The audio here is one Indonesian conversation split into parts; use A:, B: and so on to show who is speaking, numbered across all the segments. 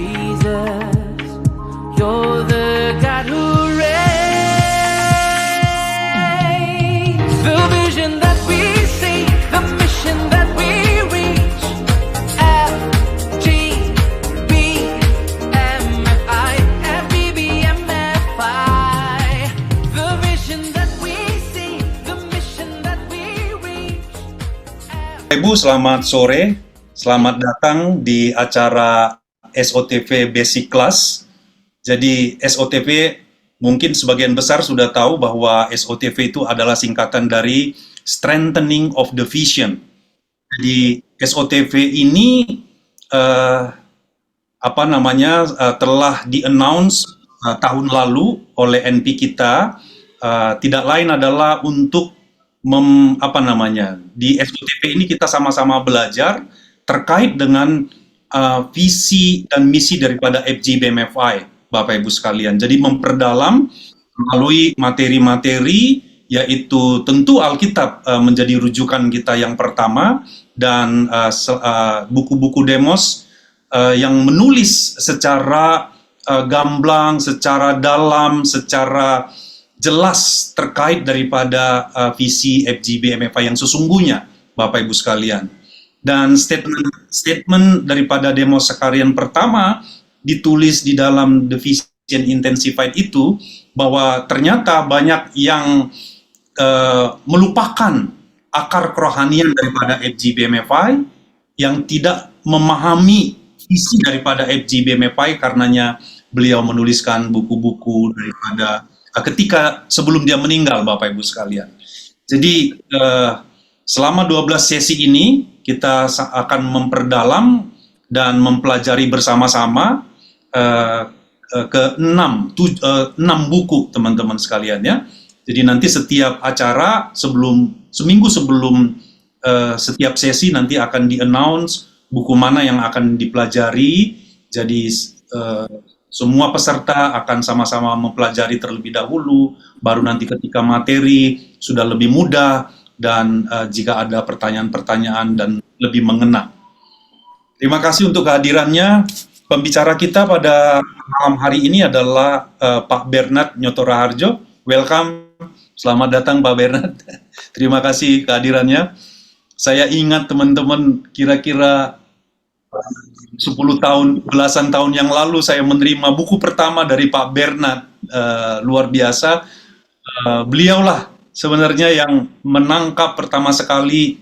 A: Jesus, you're the God who reigns. The vision that we see, the mission that we reach. FGBMFI, FGBMFI. The vision that we see, the mission that we reach.
B: Ibu, selamat sore. Selamat datang di acara SOTV Basic Class. Jadi SOTV mungkin sebagian besar sudah tahu bahwa SOTV itu adalah singkatan dari Strengthening of the Vision. Jadi SOTV ini telah di-announce tahun lalu oleh NP kita. Tidak lain adalah untuk di SOTV ini kita sama-sama belajar terkait dengan visi dan misi daripada FGBMFI, Bapak Ibu sekalian. Jadi memperdalam melalui materi-materi, yaitu tentu Alkitab menjadi rujukan kita yang pertama, dan buku-buku demos yang menulis secara gamblang, secara dalam, secara jelas terkait daripada visi FGBMFI yang sesungguhnya, Bapak Ibu sekalian. Dan statement daripada demos sekalian pertama ditulis di dalam The Vision Intensified itu, bahwa ternyata banyak yang melupakan akar kerohanian daripada FGBMFI, yang tidak memahami visi daripada FGBMFI, karenanya beliau menuliskan buku-buku daripada ketika sebelum dia meninggal, Bapak Ibu sekalian. Jadi selama 12 sesi ini kita akan memperdalam dan mempelajari bersama-sama ke 6 buku, teman-teman sekalian ya. Jadi nanti setiap acara seminggu sebelum setiap sesi nanti akan di-announce buku mana yang akan dipelajari. Jadi semua peserta akan sama-sama mempelajari terlebih dahulu, baru nanti ketika materi sudah lebih mudah, dan jika ada pertanyaan-pertanyaan dan lebih mengena. Terima kasih untuk kehadirannya. Pembicara kita pada malam hari ini adalah Pak Bernard Nyotora Harjo. Welcome, selamat datang Pak Bernard. Terima kasih kehadirannya. Saya ingat teman-teman, kira-kira 10 tahun, belasan tahun yang lalu saya menerima buku pertama dari Pak Bernard, luar biasa. Beliaulah sebenarnya yang menangkap pertama sekali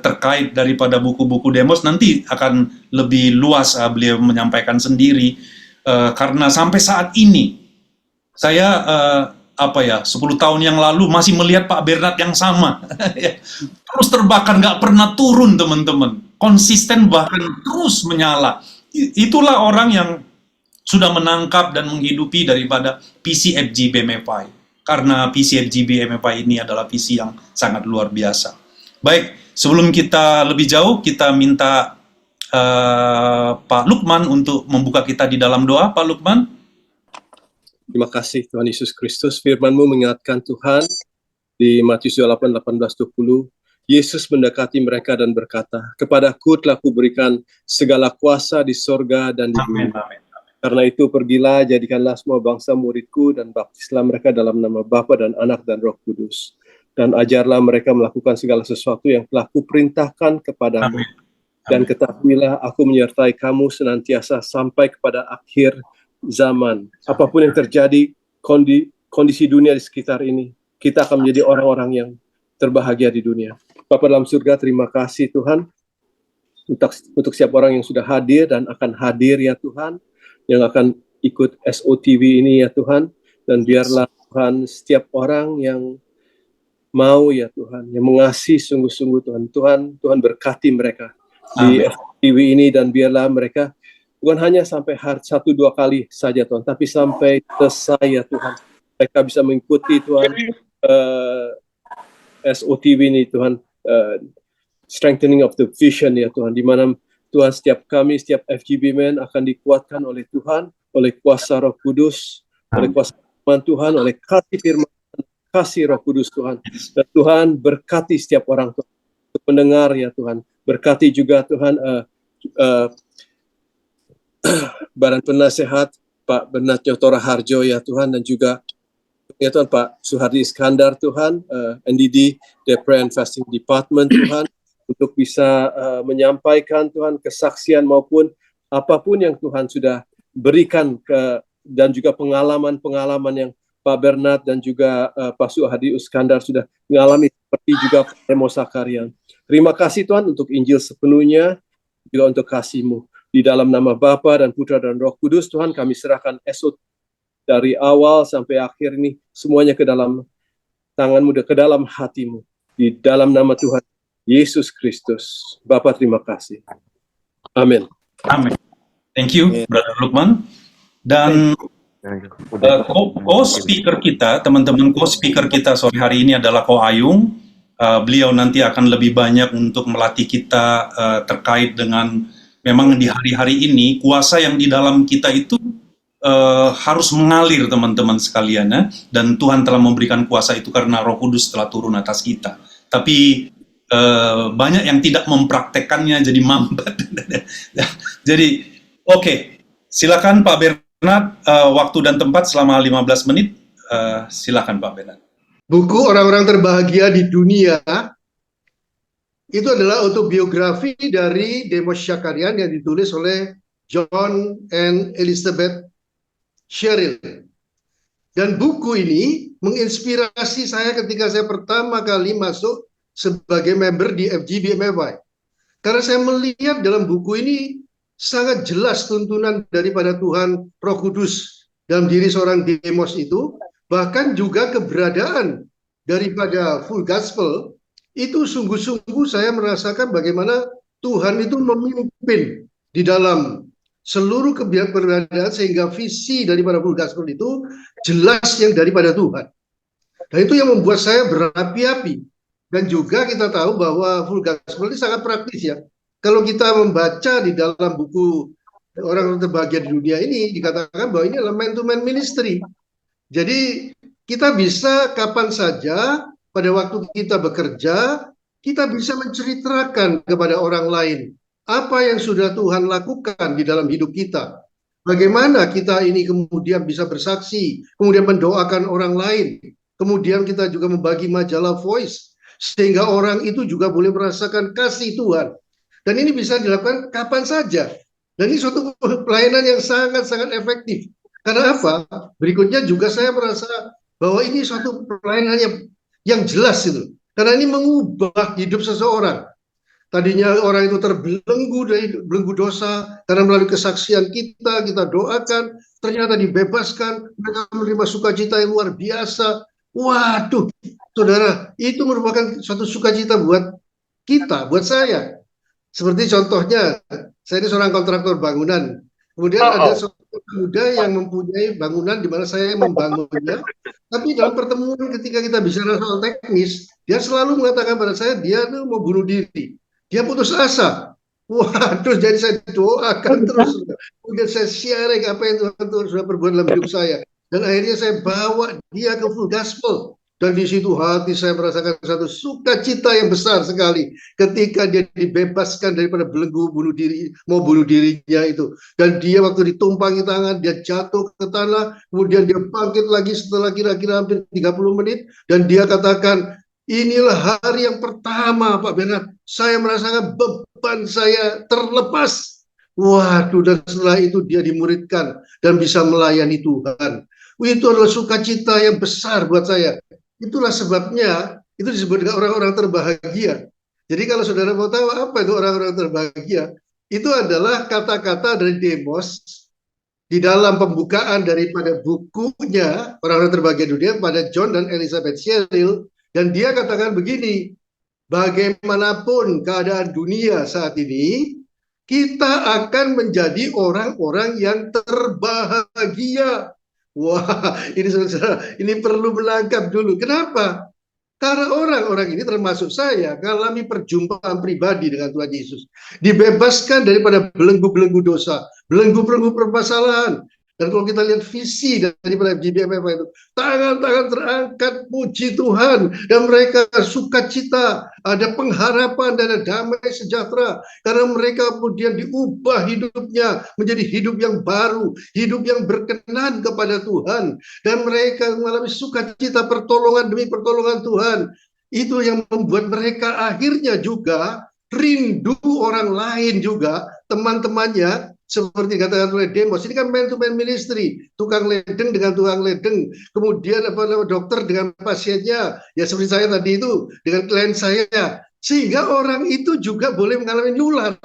B: terkait daripada buku-buku demos. Nanti akan lebih luas beliau menyampaikan sendiri, karena sampai saat ini saya 10 tahun yang lalu masih melihat Pak Bernard yang sama. Terus terbakar, nggak pernah turun teman-teman, konsisten bahkan terus menyala. Itulah orang yang sudah menangkap dan menghidupi daripada visi FGBMFI. Karena visi FGBMFI ini adalah visi yang sangat luar biasa. Baik, sebelum kita lebih jauh, kita minta Pak Lukman untuk membuka kita di dalam doa. Pak Lukman.
C: Terima kasih Tuhan Yesus Kristus. Firman-Mu mengingatkan Tuhan di Matius 8:18-20. Yesus mendekati mereka dan berkata, "Kepadaku telah kuberikan segala kuasa di sorga dan di bumi. Karena itu pergilah, jadikanlah semua bangsa muridku, dan baptislah mereka dalam nama Bapa dan Anak dan Roh Kudus. Dan ajarlah mereka melakukan segala sesuatu yang telah kuperintahkan kepadamu. Dan ketahuilah aku menyertai kamu senantiasa sampai kepada akhir zaman." Apapun yang terjadi, kondisi dunia di sekitar ini, kita akan menjadi orang-orang yang terbahagia di dunia. Bapa dalam surga, terima kasih Tuhan untuk setiap orang yang sudah hadir dan akan hadir ya Tuhan, yang akan ikut SOTV ini ya Tuhan. Dan biarlah Tuhan setiap orang yang mau ya Tuhan, yang mengasihi sungguh-sungguh Tuhan berkati mereka di SOTV ini, dan biarlah mereka bukan hanya sampai 1-2 kali saja Tuhan, tapi sampai selesai ya Tuhan. Mereka bisa mengikuti Tuhan SOTV ini Tuhan, strengthening of the vision ya Tuhan, di mana Tuhan setiap FGB-men akan dikuatkan oleh Tuhan, oleh kuasa Roh Kudus, oleh kuasa firman Tuhan, oleh kasih firman, kasih Roh Kudus Tuhan. Dan Tuhan berkati setiap orang Tuhan, untuk mendengar ya Tuhan. Berkati juga Tuhan Badan Penasehat Pak Bernard Nyotora Harjo ya Tuhan, dan juga ya Tuhan Pak Suhardi Iskandar Tuhan, NDD Prayer and Fasting Department Tuhan, untuk bisa menyampaikan Tuhan kesaksian maupun apapun yang Tuhan sudah berikan dan juga pengalaman-pengalaman yang Pak Bernard dan juga Pak Suhardi Iskandar sudah mengalami, seperti juga Pak Emo Sakarian. Terima kasih Tuhan untuk Injil sepenuhnya, juga untuk kasih-Mu. Di dalam nama Bapa dan Putra dan Roh Kudus, Tuhan, kami serahkan esok dari awal sampai akhir ini semuanya ke dalam tangan-Mu dan ke dalam hati-Mu. Di dalam nama Tuhan Yesus Kristus. Bapa, terima kasih. Amin.
B: Amin. Thank you, Brother Lukman. Dan co-speaker kita, teman-teman co-speaker kita sore hari ini adalah Ko Ayung. Beliau nanti akan lebih banyak untuk melatih kita terkait dengan memang di hari-hari ini kuasa yang di dalam kita itu harus mengalir, teman-teman sekalian, ya. Dan Tuhan telah memberikan kuasa itu karena Roh Kudus telah turun atas kita. Tapi banyak yang tidak mempraktekannya, jadi mampat. Jadi oke, silakan Pak Bernard, waktu dan tempat selama 15 menit. Silakan Pak Bernard.
D: Buku Orang-orang Terbahagia di Dunia itu adalah autobiografi dari Demos Shakarian yang ditulis oleh John and Elizabeth Sherrill. Dan buku ini menginspirasi saya ketika saya pertama kali masuk sebagai member di FGBMFI. Karena saya melihat dalam buku ini sangat jelas tuntunan daripada Tuhan Roh Kudus dalam diri seorang Demos itu, bahkan juga keberadaan daripada Full Gospel. Itu sungguh-sungguh saya merasakan bagaimana Tuhan itu memimpin di dalam seluruh keberadaan, sehingga visi daripada Full Gospel itu jelas yang daripada Tuhan. Dan itu yang membuat saya berapi-api. Dan juga kita tahu bahwa Full Gospel ini sangat praktis ya. Kalau kita membaca di dalam buku Orang Terbahagia di Dunia ini, dikatakan bahwa ini adalah man-to-man ministry. Jadi kita bisa kapan saja pada waktu kita bekerja, kita bisa menceritakan kepada orang lain apa yang sudah Tuhan lakukan di dalam hidup kita. Bagaimana kita ini kemudian bisa bersaksi, kemudian mendoakan orang lain. Kemudian kita juga membagi majalah Voice, sehingga orang itu juga boleh merasakan kasih Tuhan. Dan ini bisa dilakukan kapan saja. Dan ini suatu pelayanan yang sangat-sangat efektif. Karena apa? Berikutnya juga saya merasa bahwa ini suatu pelayanan yang jelas itu. Karena ini mengubah hidup seseorang. Tadinya orang itu terbelenggu dari belenggu dosa, karena melalui kesaksian kita doakan, ternyata dibebaskan, mereka menerima sukacita yang luar biasa. Waduh, saudara, itu merupakan suatu sukacita buat kita, buat saya. Seperti contohnya, saya ini seorang kontraktor bangunan. Kemudian ada seorang muda yang mempunyai bangunan di mana saya membangunnya. Tapi dalam pertemuan ketika kita bicara soal teknis, dia selalu mengatakan pada saya, dia mau bunuh diri. Dia putus asa. Waduh, jadi saya doakan terus. Kemudian saya sharing apa yang Tuhan sudah perbuat dalam hidup saya. Dan akhirnya saya bawa dia ke Full Gospel. Dan di situ hati saya merasakan satu sukacita yang besar sekali ketika dia dibebaskan daripada belenggu mau bunuh dirinya itu. Dan dia waktu ditumpangi tangan, dia jatuh ke tanah, kemudian dia bangkit lagi setelah kira-kira hampir 30 menit, dan dia katakan, inilah hari yang pertama Pak Bernard, saya merasakan beban saya terlepas. Waduh, dan setelah itu dia dimuridkan dan bisa melayani Tuhan. Itu adalah sukacita yang besar buat saya. Itulah sebabnya itu disebut dengan orang-orang terbahagia. Jadi kalau saudara mau tahu apa itu orang-orang terbahagia, itu adalah kata-kata dari Demos di dalam pembukaan daripada bukunya Orang-orang Terbahagia Dunia pada John dan Elizabeth Sherrill. Dan dia katakan begini, bagaimanapun keadaan dunia saat ini, kita akan menjadi orang-orang yang terbahagia. Wah, ini saudara, ini perlu melangkap dulu. Kenapa? Karena orang-orang ini termasuk saya mengalami perjumpaan pribadi dengan Tuhan Yesus. Dibebaskan daripada belenggu-belenggu dosa, belenggu-belenggu permasalahan. Dan kalau kita lihat visi daripada FGBMFI itu, tangan-tangan terangkat, puji Tuhan, dan mereka sukacita, ada pengharapan dan ada damai sejahtera, karena mereka kemudian diubah hidupnya menjadi hidup yang baru, hidup yang berkenan kepada Tuhan, dan mereka mengalami sukacita pertolongan demi pertolongan Tuhan. Itu yang membuat mereka akhirnya juga rindu orang lain juga, teman-temannya, seperti katakan oleh Demos. Ini kan man-to-man ministry, tukang ledeng dengan tukang ledeng, kemudian dokter dengan pasiennya, ya seperti saya tadi itu dengan klien saya, sehingga orang itu juga boleh mengalami nular.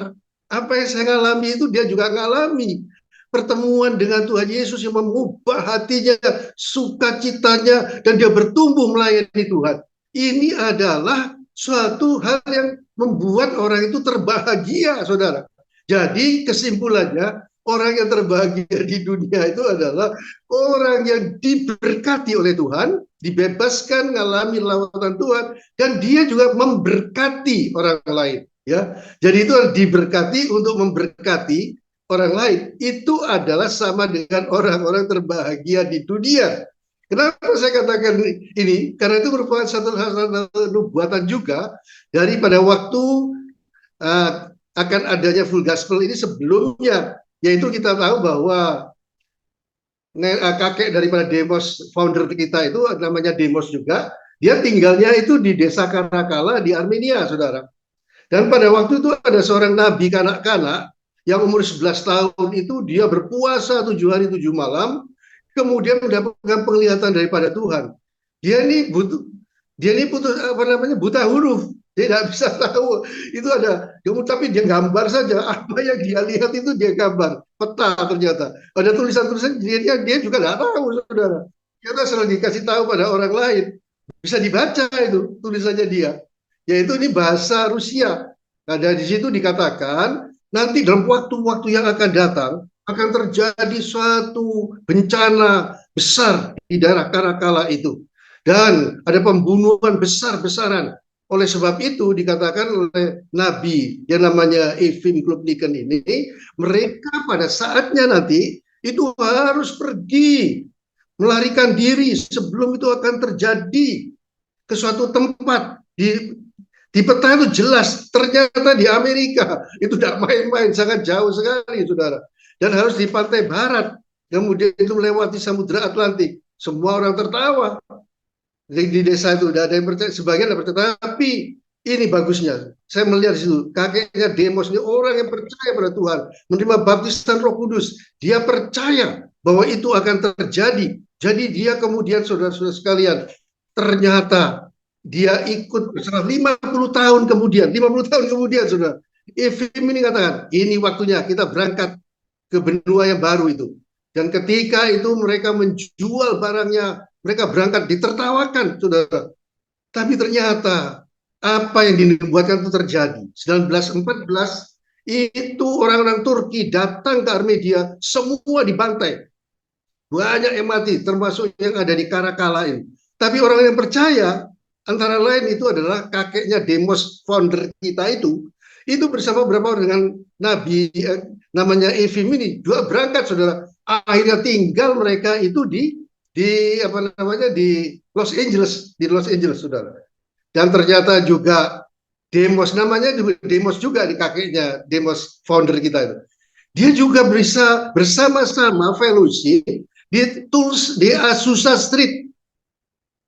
D: Apa yang saya alami itu dia juga mengalami. Pertemuan dengan Tuhan Yesus yang mengubah hatinya, sukacitanya, dan dia bertumbuh melayani Tuhan. Ini adalah suatu hal yang membuat orang itu terbahagia, saudara. Jadi kesimpulannya, orang yang terbahagia di dunia itu adalah orang yang diberkati oleh Tuhan, dibebaskan, mengalami lawatan Tuhan, dan dia juga memberkati orang lain. Ya, jadi itu diberkati untuk memberkati orang lain. Itu adalah sama dengan orang-orang terbahagia di dunia. Kenapa saya katakan ini? Karena itu merupakan satu nubuatan juga daripada waktu akan adanya full gospel ini sebelumnya, yaitu kita tahu bahwa kakek daripada Demos, founder kita itu namanya Demos juga, dia tinggalnya itu di desa Karakala di Armenia, saudara. Dan pada waktu itu ada seorang nabi kanak-kanak yang umur 11 tahun itu dia berpuasa 7 hari 7 malam, kemudian mendapatkan penglihatan daripada Tuhan. Dia ini putus buta huruf. Dia tidak bisa tahu itu ada, tapi dia gambar saja apa yang dia lihat itu dia gambar peta ternyata ada tulisan-tulisan dia juga tidak tahu, saudara. Kita selalu dikasih tahu pada orang lain, bisa dibaca itu tulisannya dia, yaitu ini bahasa Rusia. Nah dari situ dikatakan nanti dalam waktu-waktu yang akan datang akan terjadi suatu bencana besar di daerah Karakala itu, dan ada pembunuhan besar-besaran. Oleh sebab itu dikatakan oleh Nabi yang namanya Efim Klubniken ini, mereka pada saatnya nanti itu harus pergi melarikan diri sebelum itu akan terjadi ke suatu tempat. Di peta itu jelas, ternyata di Amerika itu tidak main-main, sangat jauh sekali, saudara. Dan harus di pantai barat, kemudian itu melewati Samudra Atlantik. Semua orang tertawa. Di desa itu udah ada yang percaya, sebagian ada percaya, tapi ini bagusnya saya melihat di situ kakeknya Demos ini orang yang percaya pada Tuhan, menerima baptisan Roh Kudus, dia percaya bahwa itu akan terjadi. Jadi dia kemudian, saudara-saudara sekalian, ternyata dia ikut bersama 50 tahun kemudian, saudara, Efim ini katakan ini waktunya kita berangkat ke benua yang baru itu. Dan ketika itu mereka menjual barangnya, mereka berangkat, ditertawakan, saudara. Tapi ternyata apa yang dinubuatkan itu terjadi. 1914 itu orang-orang Turki datang ke Armenia, semua dibantai. Banyak yang mati, termasuk yang ada di Karakala ini. Tapi orang yang percaya, antara lain itu adalah kakeknya Demos, founder kita itu bersama beberapa orang dengan Nabi namanya Efim ini juga berangkat, saudara. Akhirnya tinggal mereka itu di Los Angeles, saudara. Dan ternyata juga Demos, namanya Demos juga di kakeknya Demos, founder kita itu. Dia juga bisa bersama-sama fellowship di Azusa Street,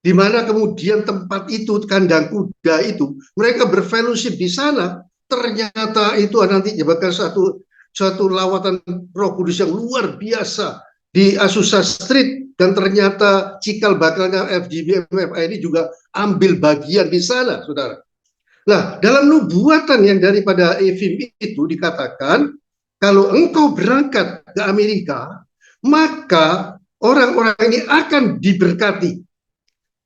D: di mana kemudian tempat itu, kandang kuda itu, mereka berfellowship di sana. Ternyata itu nanti menyebabkan suatu lawatan Roh Kudus yang luar biasa di Azusa Street, dan ternyata cikal bakalnya FGBMFI ini juga ambil bagian di sana, saudara. Nah, dalam nubuatan yang daripada Efim itu dikatakan, kalau engkau berangkat ke Amerika, maka orang-orang ini akan diberkati,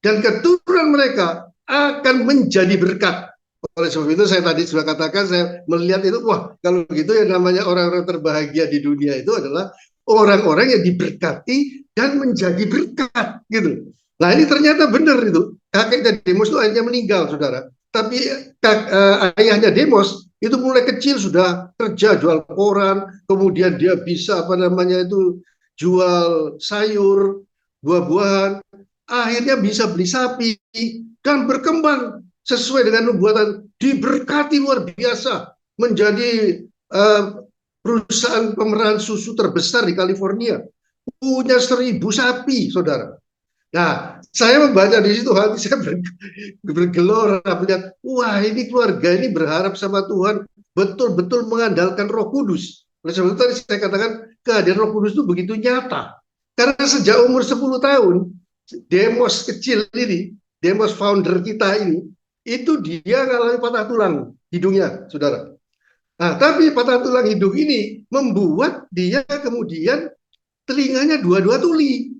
D: dan keturunan mereka akan menjadi berkat. Oleh sebab itu saya tadi sudah katakan, saya melihat itu, wah kalau gitu yang namanya orang-orang terbahagia di dunia itu adalah orang-orang yang diberkati dan menjadi berkat, gitu. Nah ini ternyata benar itu. Kakeknya Demos itu akhirnya meninggal, saudara. Tapi ayahnya Demos itu mulai kecil sudah kerja jual koran, kemudian dia bisa jual sayur, buah-buahan, akhirnya bisa beli sapi dan berkembang sesuai dengan nubuatan, diberkati luar biasa menjadi perusahaan pemerahan susu terbesar di California, punya 1.000 sapi, saudara. Nah, saya membaca di situ hati saya bergelora melihat, wah ini keluarga ini berharap sama Tuhan, betul-betul mengandalkan Roh Kudus. Oleh sebab itu tadi saya katakan kehadiran Roh Kudus itu begitu nyata. Karena sejak umur 10 tahun, Demos kecil ini, Demos founder kita ini, itu dia ngalami patah tulang hidungnya, saudara. Nah, tapi patah tulang hidung ini membuat dia kemudian telinganya dua-dua tuli,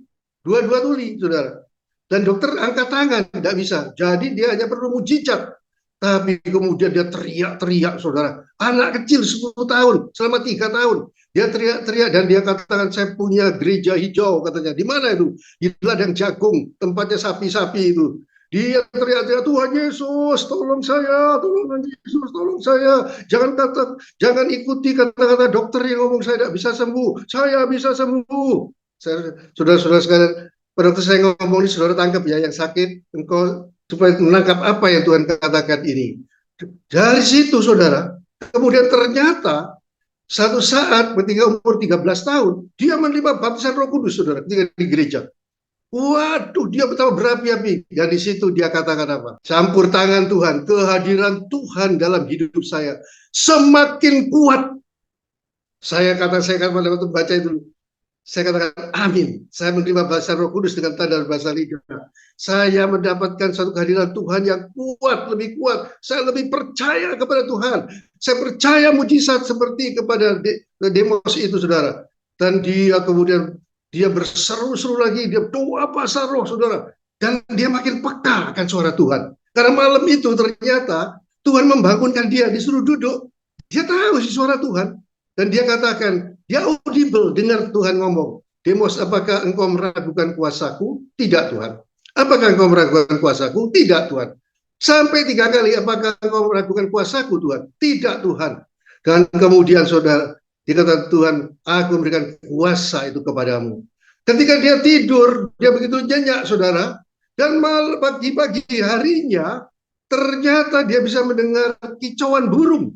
D: saudara. Dan dokter angkat tangan, tidak bisa. Jadi dia hanya perlu mujizat. Tapi kemudian dia teriak-teriak, saudara. Anak kecil 10 tahun, selama 3 tahun. Dia teriak-teriak dan dia katakan, saya punya gereja hijau, katanya. Di mana itu? Di ladang jagung, tempatnya sapi-sapi itu. Dia teriak-teriak, Tuhan Yesus, tolong saya, tolong Yesus, tolong saya. Jangan ikuti kata-kata dokter yang ngomong saya tidak bisa sembuh. Saya bisa sembuh. Saudara-saudara sekalian, pada waktu saya ngomong ini, saudara tangkap ya, yang sakit, engkau supaya menangkap apa yang Tuhan katakan ini. Dari situ, saudara, kemudian ternyata satu saat ketika umur 13 tahun, dia menerima baptisan Roh Kudus, saudara, ketika di gereja. Waduh, dia betapa berapi-api. Dan di situ dia katakan apa? Campur tangan Tuhan, kehadiran Tuhan dalam hidup saya semakin kuat. Saya katakan pada waktu baca itu, saya katakan amin. Saya menerima bahasa Roh Kudus dengan tanda bahasa lidah. Saya mendapatkan satu kehadiran Tuhan yang kuat, lebih kuat. Saya lebih percaya kepada Tuhan. Saya percaya mujizat seperti kepada Demos itu, saudara. Dan dia kemudian dia berseru-seru lagi, dia doa bahasa roh, saudara. Dan dia makin peka akan suara Tuhan. Karena malam itu ternyata Tuhan membangunkan dia, disuruh duduk. Dia tahu si suara Tuhan. Dan dia katakan, dia audible, dengar Tuhan ngomong. Demos, apakah engkau meragukan kuasaku? Tidak, Tuhan. Apakah engkau meragukan kuasaku? Tidak, Tuhan. Sampai 3 kali, apakah engkau meragukan kuasaku, Tuhan? Tidak, Tuhan. Dan kemudian, saudara, dikatakan Tuhan, aku memberikan kuasa itu kepadamu. Ketika dia tidur, dia begitu nyenyak, saudara. Dan pagi-pagi harinya, ternyata dia bisa mendengar kicauan burung.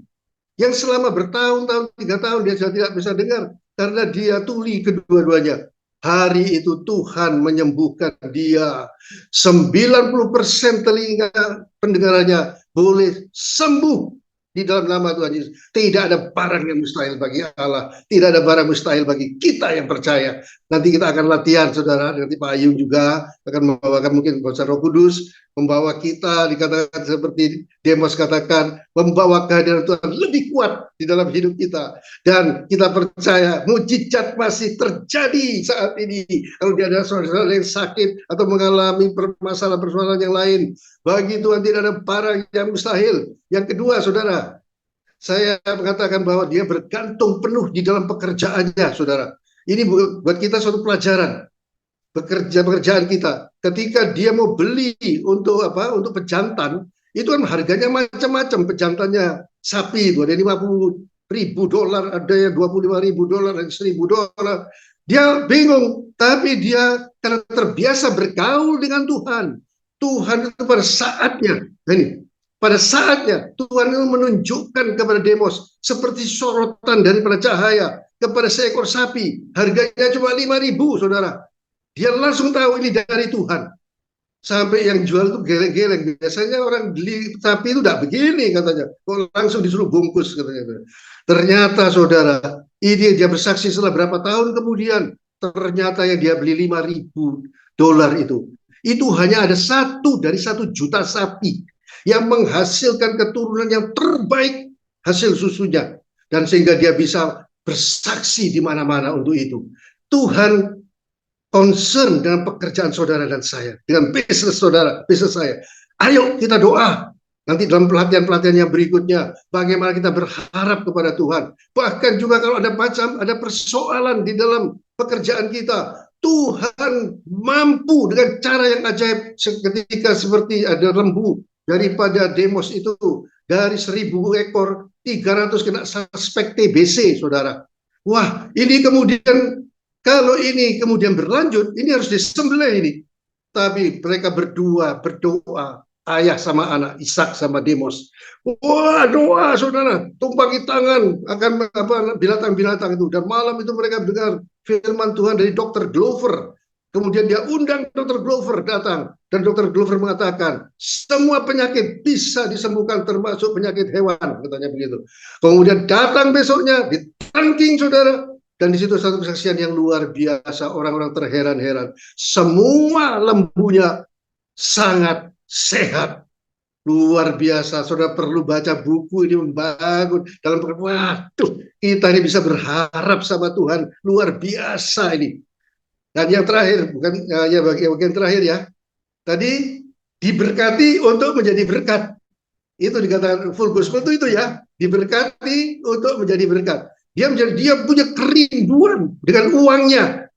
D: Yang selama bertahun-tahun, 3 tahun, dia sudah tidak bisa dengar. Karena dia tuli kedua-duanya. Hari itu Tuhan menyembuhkan dia. 90% telinga pendengarannya boleh sembuh. Di dalam nama Tuhan Yesus. Tidak ada barang yang mustahil bagi Allah. Tidak ada barang mustahil bagi kita yang percaya. Nanti kita akan latihan, saudara. Nanti Pak Ayung juga akan membawakan mungkin bahasa Roh Kudus. Membawa kita, dikatakan seperti Demos katakan, membawa kehadiran Tuhan lebih kuat di dalam hidup kita. Dan kita percaya mujizat masih terjadi saat ini. Kalau dia ada saudara yang sakit atau mengalami permasalahan-permasalahan yang lain. Bagi Tuhan tidak ada barang yang mustahil. Yang kedua, saudara, saya mengatakan bahwa dia bergantung penuh di dalam pekerjaannya, saudara. Ini buat kita suatu pelajaran. Pekerjaan kita. Ketika dia mau beli untuk pejantan, itu kan harganya macam-macam. Pejantannya sapi itu ada $50.000, ada yang $25.000, ada $1.000. Dia bingung, tapi dia karena terbiasa bergaul dengan Tuhan. Tuhan itu pada saatnya Tuhan itu menunjukkan kepada Demos seperti sorotan daripada cahaya kepada seekor sapi, harganya cuma 5.000, saudara. Dia langsung tahu ini dari Tuhan. Sampai yang jual itu geleng-geleng. Biasanya orang beli sapi itu tidak begini, katanya. Kok langsung disuruh bungkus, katanya. Ternyata, saudara, ini dia bersaksi setelah berapa tahun kemudian, ternyata yang dia beli $5.000 itu hanya ada 1 dari 1 juta sapi yang menghasilkan keturunan yang terbaik hasil susunya. Dan sehingga dia bisa bersaksi di mana-mana untuk itu. Tuhan concern dengan pekerjaan saudara dan saya, dengan bisnis saudara, bisnis saya. Ayo kita doa. Nanti dalam pelatihan-pelatihan yang berikutnya, bagaimana kita berharap kepada Tuhan. Bahkan juga kalau ada persoalan di dalam pekerjaan kita, Tuhan mampu dengan cara yang ajaib. Ketika seperti ada lembu daripada Demos itu, dari 1.000 ekor, 300 kena suspek TBC, saudara. Wah, ini kemudian Kalau ini kemudian berlanjut, ini harus disembelih ini. Tapi mereka berdua berdoa, ayah sama anak, Ishak sama Demos. Wah, doa saudara, tumpangi tangan akan binatang-binatang itu. Dan malam itu mereka dengar firman Tuhan dari Dr. Glover. Kemudian dia undang Dr. Glover datang. Dan Dr. Glover mengatakan, semua penyakit bisa disembuhkan termasuk penyakit hewan, katanya begitu. Kemudian datang besoknya, ditangking saudara. Dan di situ satu kesaksian yang luar biasa, orang-orang terheran-heran. Semua lembunya sangat sehat. Luar biasa, saudara perlu baca buku ini membangun dalam waduh, kita ini bisa berharap sama Tuhan, luar biasa ini. Dan yang terakhir, bukan ya bagian terakhir ya, tadi diberkati untuk menjadi berkat. Itu dikatakan full gospel itu ya, diberkati untuk menjadi berkat. Dia punya kerinduan dengan uangnya.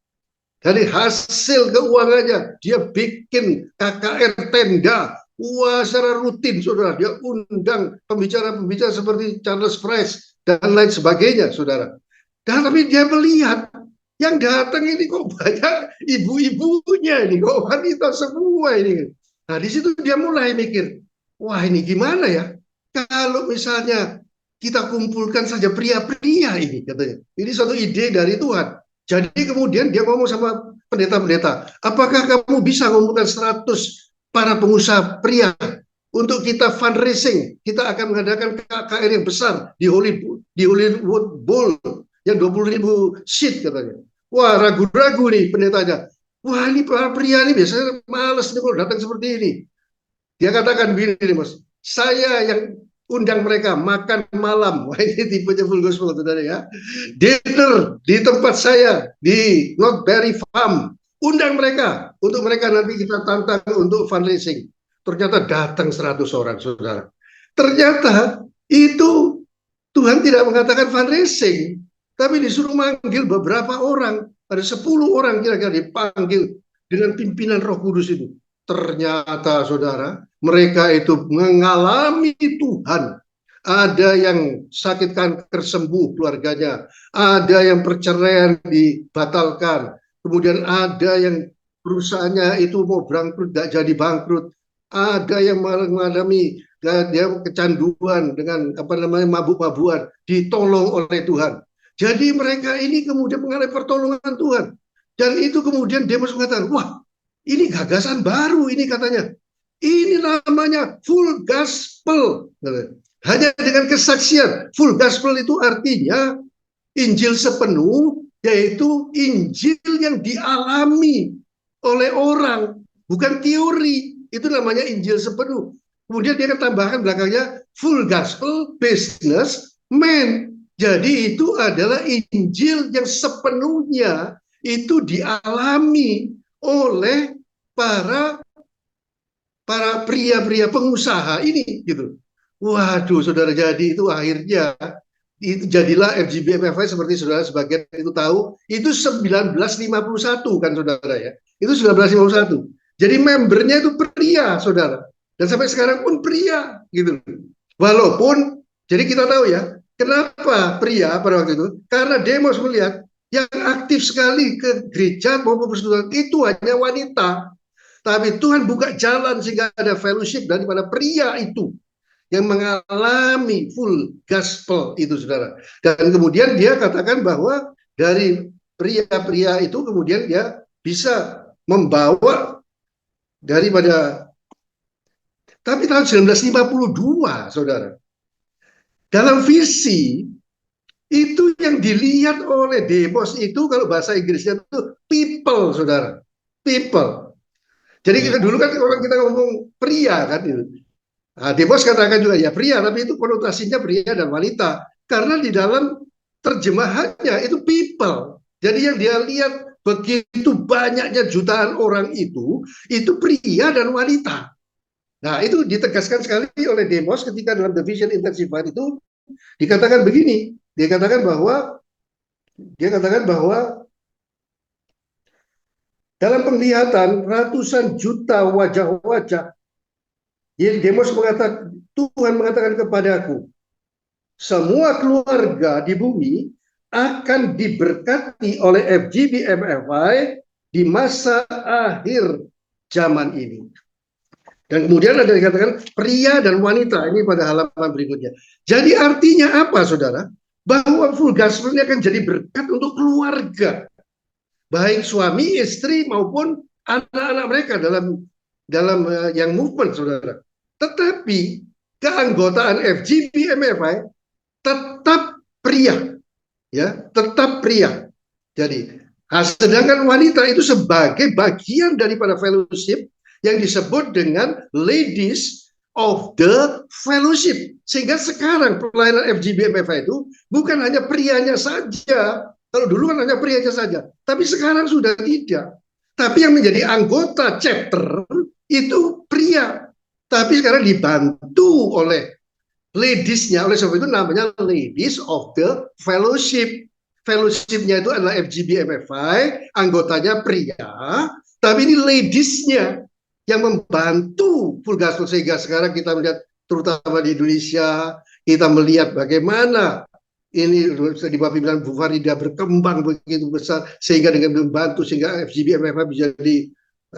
D: Dari hasil keuangannya, dia bikin KKR tenda. Wah, secara rutin, saudara. Dia undang pembicara-pembicara seperti Charles Price dan lain sebagainya, saudara. Dan tapi dia melihat yang datang ini kok banyak ibu-ibunya ini, kok wanita semua ini. Nah, di situ dia mulai mikir, wah ini gimana ya? Kalau misalnya kita kumpulkan saja pria-pria ini, katanya. Ini suatu ide dari Tuhan. Jadi kemudian dia ngomong sama pendeta-pendeta, apakah kamu bisa mengumpulkan 100 para pengusaha pria untuk kita fundraising? Kita akan mengadakan KKR yang besar di Hollywood Bowl yang 20.000 seat, katanya. Wah, ragu-ragu nih pendetanya. Wah, ini para pria ini biasanya males nih kalau datang seperti ini. Dia katakan begini nih, Mas. Saya yang undang mereka makan malam. Wah, ini tipenya full gospel, saudara ya. Dinner di tempat saya di Northberry Farm. Undang mereka untuk mereka nanti kita tantang untuk fundraising. Ternyata datang 100 orang, saudara. Ternyata itu Tuhan tidak mengatakan fundraising, tapi disuruh manggil beberapa orang. Ada 10 orang kira-kira dipanggil dengan pimpinan Roh Kudus itu. Ternyata saudara, mereka itu mengalami Tuhan. Ada yang sakit kanker sembuh keluarganya, ada yang perceraian dibatalkan, kemudian ada yang perusahaannya itu mau bangkrut, tidak jadi bangkrut, ada yang mengalami dia kecanduan dengan mabuk-mabuan, ditolong oleh Tuhan. Jadi mereka ini kemudian mengalami pertolongan Tuhan. Dan itu kemudian Demos mengatakan, wah, ini gagasan baru ini, katanya. Ini namanya full gospel. Hanya dengan kesaksian. Full gospel itu artinya Injil sepenuh, yaitu Injil yang dialami oleh orang, bukan teori. Itu namanya Injil sepenuh. Kemudian dia akan tambahkan belakangnya full gospel business man. Jadi itu adalah Injil yang sepenuhnya itu dialami oleh para pria-pria pengusaha ini, gitu. Waduh, saudara, jadi itu akhirnya itu jadilah FGBMFI seperti saudara sebagian itu tahu, itu 1951 kan saudara ya. Itu 1951. Jadi membernya itu pria, saudara. Dan sampai sekarang pun pria, gitu. Walaupun, jadi kita tahu ya, kenapa pria pada waktu itu? Karena Demos melihat yang aktif sekali ke gereja maupun persekutuan itu hanya wanita. Tapi Tuhan buka jalan sehingga ada fellowship daripada pria itu yang mengalami full gospel itu, saudara. Dan kemudian dia katakan bahwa dari pria-pria itu kemudian dia bisa membawa daripada, tapi tahun 1952, saudara, dalam visi itu yang dilihat oleh Demos itu, kalau bahasa Inggrisnya itu people, saudara, people. Jadi kita dulu kan orang kita ngomong pria kan itu. Nah, Demos katakan juga ya pria, tapi itu konotasinya pria dan wanita. Karena di dalam terjemahannya itu people. Jadi yang dia lihat begitu banyaknya jutaan orang itu pria dan wanita. Nah, itu ditegaskan sekali oleh Demos ketika dalam The Vision Intensified itu dikatakan begini. Dia katakan bahwa dalam penglihatan ratusan juta wajah-wajah, Demos Tuhan mengatakan kepadaku, semua keluarga di bumi akan diberkati oleh FGB MFI di masa akhir zaman ini. Dan kemudian ada dikatakan pria dan wanita, ini pada halaman berikutnya. Jadi artinya apa, saudara? Bahwa full gospel ini akan jadi berkat untuk keluarga, baik suami, istri maupun anak-anak mereka dalam yang movement, saudara. Tetapi keanggotaan FGB MFI tetap pria, ya, tetap pria. Jadi, sedangkan wanita itu sebagai bagian daripada fellowship yang disebut dengan ladies of the fellowship. Sehingga sekarang pelayanan FGB MFI itu bukan hanya prianya saja. Kalau dulu kan hanya prianya saja, tapi sekarang sudah tidak. Tapi yang menjadi anggota chapter itu pria. Tapi sekarang dibantu oleh ladies-nya, oleh sebab itu namanya ladies of the fellowship. Fellowship-nya itu adalah FGB MFI, anggotanya pria, tapi ini ladies-nya yang membantu full gospel. Sehingga sekarang kita melihat, terutama di Indonesia, kita melihat bagaimana ini di bawah pimpinan Bu Farida berkembang begitu besar, sehingga dengan membantu sehingga FGB MFI menjadi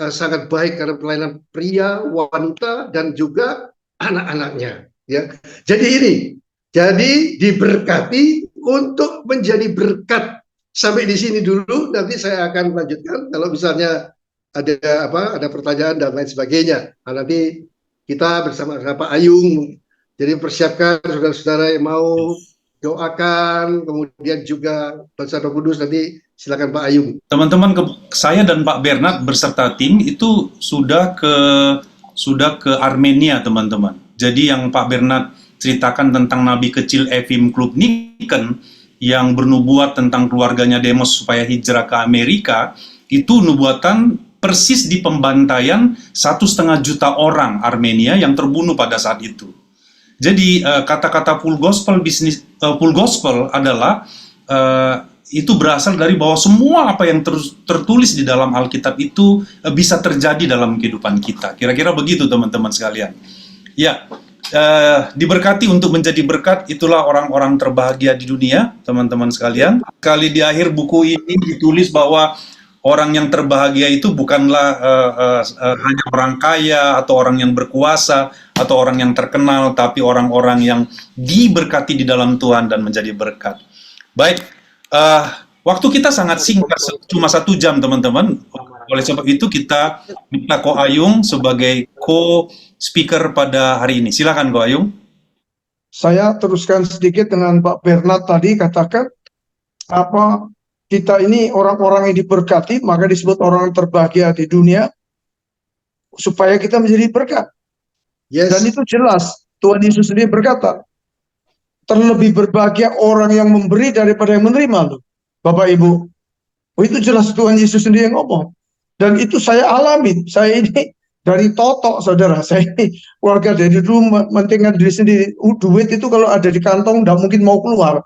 D: sangat baik karena pelayanan pria, wanita, dan juga anak-anaknya. Ya, jadi diberkati untuk menjadi berkat. Sampai di sini dulu, nanti saya akan lanjutkan kalau misalnya ada pertanyaan dan lain sebagainya. Nah, nanti kita bersama Pak Ayung, jadi persiapkan saudara-saudara yang mau doakan, kemudian juga Baca Roh Kudus, nanti silakan Pak Ayung.
B: Teman-teman, saya dan Pak Bernard beserta tim itu sudah ke Armenia, teman-teman. Jadi yang Pak Bernard ceritakan tentang nabi kecil Efim Klubniken yang bernubuat tentang keluarganya Demos supaya hijrah ke Amerika, itu nubuatan persis di pembantaian 1,5 juta orang Armenia yang terbunuh pada saat itu. Jadi kata-kata full gospel adalah itu berasal dari bahwa semua apa yang tertulis di dalam Alkitab itu bisa terjadi dalam kehidupan kita. Kira-kira begitu, teman-teman sekalian. Ya, diberkati untuk menjadi berkat, itulah orang-orang terbahagia di dunia, teman-teman sekalian. Kali di akhir buku ini ditulis bahwa orang yang terbahagia itu bukanlah hanya orang kaya atau orang yang berkuasa atau orang yang terkenal, tapi orang-orang yang diberkati di dalam Tuhan dan menjadi berkat. Baik, waktu kita sangat singkat, cuma 1 jam, teman-teman. Oleh sebab itu kita minta Ko Ayung sebagai co-speaker pada hari ini. Silakan Ko Ayung.
E: Saya teruskan sedikit dengan Pak Bernard tadi, katakan kita ini orang-orang yang diberkati, maka disebut orang terbahagia di dunia, supaya kita menjadi berkat.
D: Yes.
E: Dan itu jelas, Tuhan Yesus sendiri berkata, terlebih berbahagia orang yang memberi daripada yang menerima, loh, Bapak Ibu. Oh, itu jelas Tuhan Yesus sendiri yang ngomong. Dan itu saya alami. Saya ini dari Toto, saudara. Saya ini keluarga dari dulu mentingkan diri sendiri. Duit itu kalau ada di kantong, nggak mungkin mau keluar.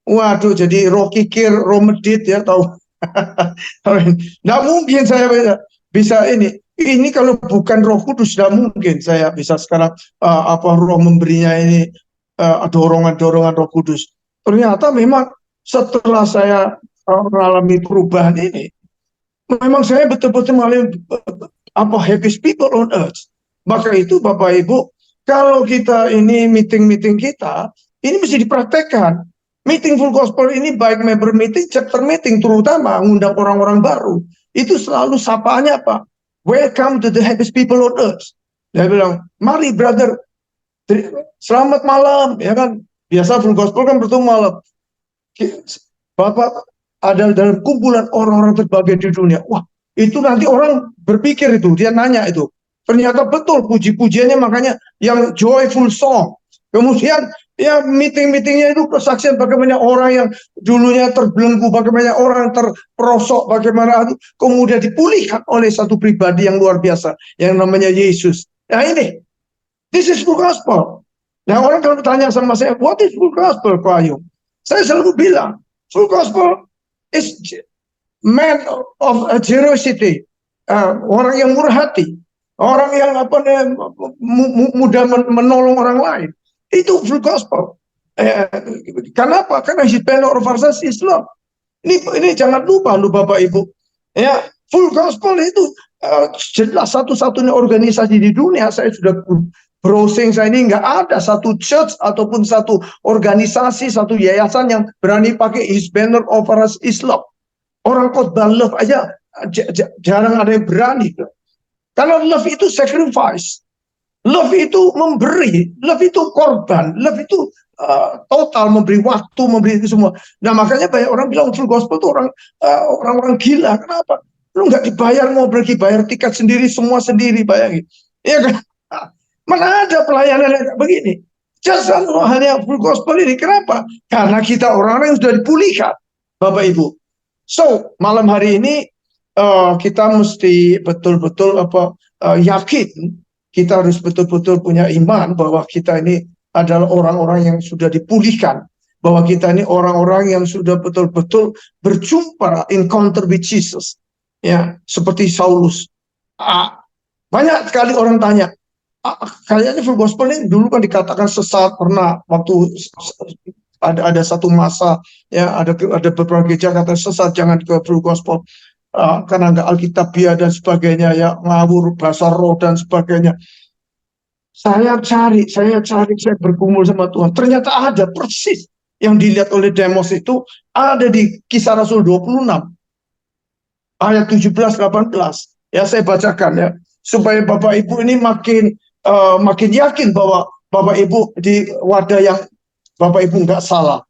E: Waduh, jadi roh kikir, roh medit, ya, tahu. Nggak mungkin saya bisa ini. Ini kalau bukan Roh Kudus, nggak mungkin saya bisa sekarang roh memberinya ini, dorongan-dorongan Roh Kudus. Ternyata memang setelah saya mengalami perubahan ini, memang saya betul-betul mengalami happiest people on earth. Maka itu Bapak Ibu, kalau kita ini meeting-meeting kita, ini mesti dipraktekkan. Meeting full gospel ini baik member meeting, chapter meeting, terutama mengundang orang-orang baru. Itu selalu sapaannya apa? Welcome to the happiest people on earth. Dia bilang, mari brother, selamat malam, ya kan? Biasa full gospel kan bertemu malam. Bapak ada dalam kumpulan orang-orang terbahagia di dunia. Wah, itu nanti orang berpikir itu, dia nanya itu. Ternyata betul puji-pujiannya, makanya yang joyful song. Kemudian ya meeting-meetingnya itu kesaksian bagaimana orang yang dulunya terbelenggu, bagaimana orang terperosok, bagaimana kemudian dipulihkan oleh satu pribadi yang luar biasa yang namanya Yesus. Nah ini, this is full gospel. Nah orang kalau bertanya sama saya, what is full gospel, Pak Ayung? Saya selalu bilang, full gospel is man of generosity, orang yang murah hati, orang yang mudah menolong orang lain. Itu full gospel. Kenapa? Karena his banner of ours is love. Ini jangan lupa lu Bapak Ibu. Ya, full gospel itu jelas satu-satunya organisasi di dunia. Saya sudah browsing, saya ini nggak ada satu church ataupun satu organisasi, satu yayasan yang berani pakai his banner of ours is love. Orang khotbah love aja jarang ada yang berani. Karena love itu sacrifice. Love itu memberi, love itu korban, love itu total, memberi waktu, memberi itu semua. Nah makanya banyak orang bilang full gospel itu orang-orang gila. Kenapa? Lu nggak dibayar, mau pergi bayar tiket sendiri, semua sendiri, bayangin. Iya kan? Mana ada pelayanan yang kayak begini? Jangan hanya full gospel ini. Kenapa? Karena kita orang-orang yang sudah dipulihkan, Bapak Ibu. So malam hari ini kita mesti betul-betul yakin. Kita harus betul-betul punya iman bahwa kita ini adalah orang-orang yang sudah dipulihkan. Bahwa kita ini orang-orang yang sudah betul-betul berjumpa, encounter with Jesus. Ya, seperti Saulus. Banyak sekali orang tanya, kayaknya full gospel ini dulu kan dikatakan sesat, pernah waktu ada satu masa, ya ada beberapa gereja kata sesat, jangan ke full gospel. Karena nggak alkitabiah dan sebagainya, ya ngawur, bahasa roh dan sebagainya. Saya cari, saya bergumul sama Tuhan. Ternyata ada persis yang dilihat oleh Demos itu ada di Kisah Rasul 26 ayat 17-18. Ya saya bacakan ya supaya Bapak Ibu ini makin yakin bahwa Bapak Ibu di wadah yang Bapak Ibu nggak salah.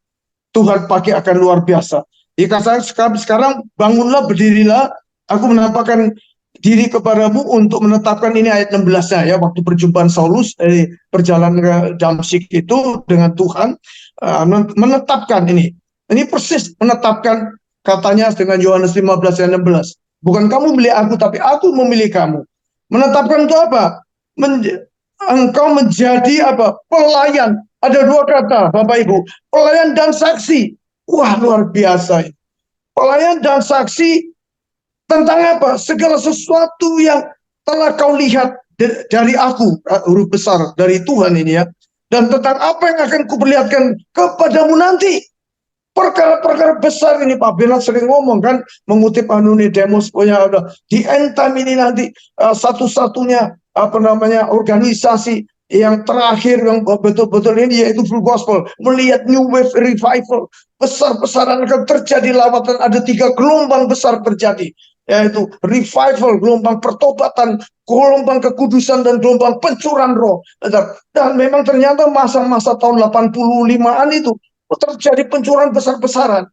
E: Tuhan pakai akan luar biasa. Jika saya sekarang bangunlah, berdirilah, aku menampakkan diri kepadamu untuk menetapkan ini ayat 16-nya ya, waktu perjumpaan Saulus dari perjalanan ke Damsyik itu dengan Tuhan, menetapkan ini persis menetapkan, katanya dengan Yohanes 15 ayat 16. Bukan kamu memilih aku, tapi aku memilih kamu. Menetapkan itu apa? Engkau menjadi apa? Pelayan. Ada dua kata Bapak Ibu, pelayan dan saksi. Wah, luar biasa. Pelayan dan saksi tentang apa? Segala sesuatu yang telah kau lihat dari aku, huruf besar dari Tuhan ini ya. Dan tentang apa yang akan kuperlihatkan kepadamu nanti. Perkara-perkara besar ini Pak Bernard sering ngomong kan, mengutip Demos punya ada di end time ini nanti satu-satunya organisasi yang terakhir yang betul-betul ini yaitu full gospel, melihat new wave revival besar-besaran akan terjadi, lawatan ada 3 gelombang besar terjadi, yaitu revival, gelombang pertobatan, gelombang kekudusan dan gelombang pencurahan roh. Dan memang ternyata masa-masa tahun 85-an itu terjadi pencurahan besar-besaran.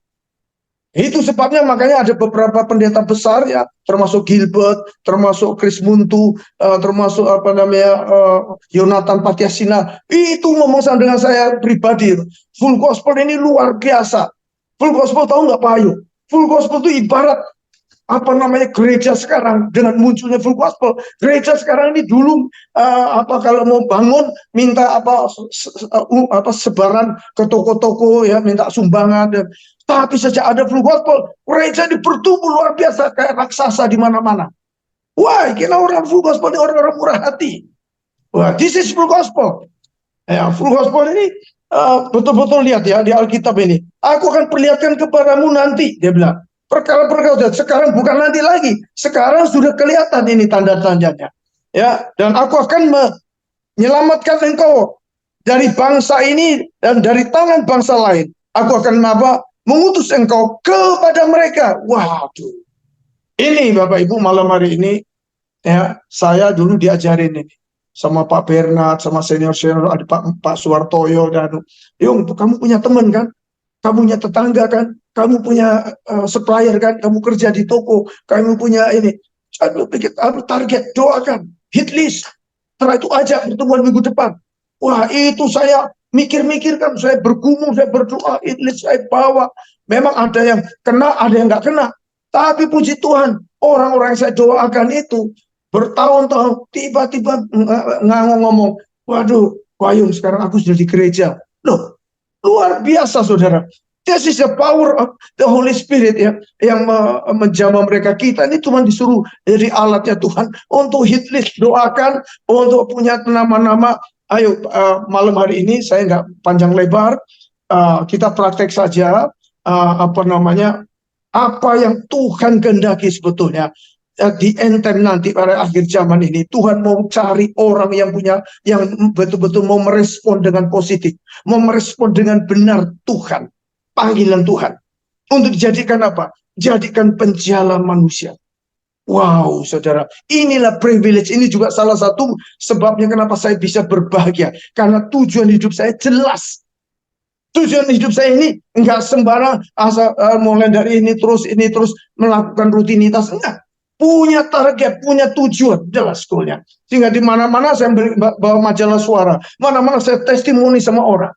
E: Itu sebabnya makanya ada beberapa pendeta besar ya, termasuk Gilbert, termasuk Chris Muntu, termasuk Yonatan Patiasina, itu ngomong dengan saya pribadi, full gospel ini luar biasa. Full gospel tahu nggak Pak Ayu? Full gospel itu ibarat gereja sekarang dengan munculnya full gospel. Gereja sekarang ini dulu kalau mau bangun minta sebaran ke toko-toko ya, minta sumbangan. Tapi sejak ada full gospel, gereja ini bertumbuh luar biasa kayak raksasa di mana-mana. Wah, kira orang full gospel ini orang-orang murah hati. Wah, this is full gospel. Ya, full gospel ini betul-betul lihat ya di Alkitab ini. Aku akan perlihatkan kepadamu nanti, dia bilang. Perkara-perkara sekarang bukan nanti lagi. Sekarang sudah kelihatan ini tanda-tandanya. Ya, dan aku akan menyelamatkan engkau dari bangsa ini dan dari tangan bangsa lain. Aku akan mengutus engkau kepada mereka. Waduh. Ini Bapak Ibu malam hari ini ya, saya dulu diajarin ini sama Pak Bernard, sama senior-senior, ada Pak Suwartoyo dan Yung, kamu punya teman kan? Kamu punya tetangga kan? Kamu punya supplier kan? Kamu kerja di toko, kamu punya ini. Aduh, target, doakan, hit list. Setelah itu ajak pertemuan minggu depan. Wah, itu saya mikir-mikir kan, saya bergumul, saya berdoa, hit list saya bawa. Memang ada yang kena, ada yang nggak kena. Tapi puji Tuhan, orang-orang yang saya doakan itu bertahun-tahun tiba-tiba ngomong, waduh, Wayung, sekarang aku sudah di gereja. Loh, luar biasa saudara. This is the power of the Holy Spirit ya, yang menjamah mereka. Kita ini cuma disuruh jadi alatnya Tuhan untuk hit list, doakan, untuk punya nama-nama. Ayo malam hari ini saya nggak panjang lebar, kita praktek saja apa yang Tuhan kehendaki sebetulnya. Di end time nanti pada akhir zaman ini Tuhan mau cari orang yang betul-betul mau merespon dengan positif, mau merespon dengan benar Tuhan, panggilan Tuhan untuk dijadikan apa? Jadikan penjala manusia. Wow, saudara, inilah privilege. Ini juga salah satu sebabnya kenapa saya bisa berbahagia, karena tujuan hidup saya jelas. Tujuan hidup saya ini enggak sembarang asal mulai dari ini terus melakukan rutinitas, enggak. Punya target, punya tujuan, jelas goalnya. Sehingga di mana-mana saya bawa majalah suara, mana-mana saya testimoni sama orang.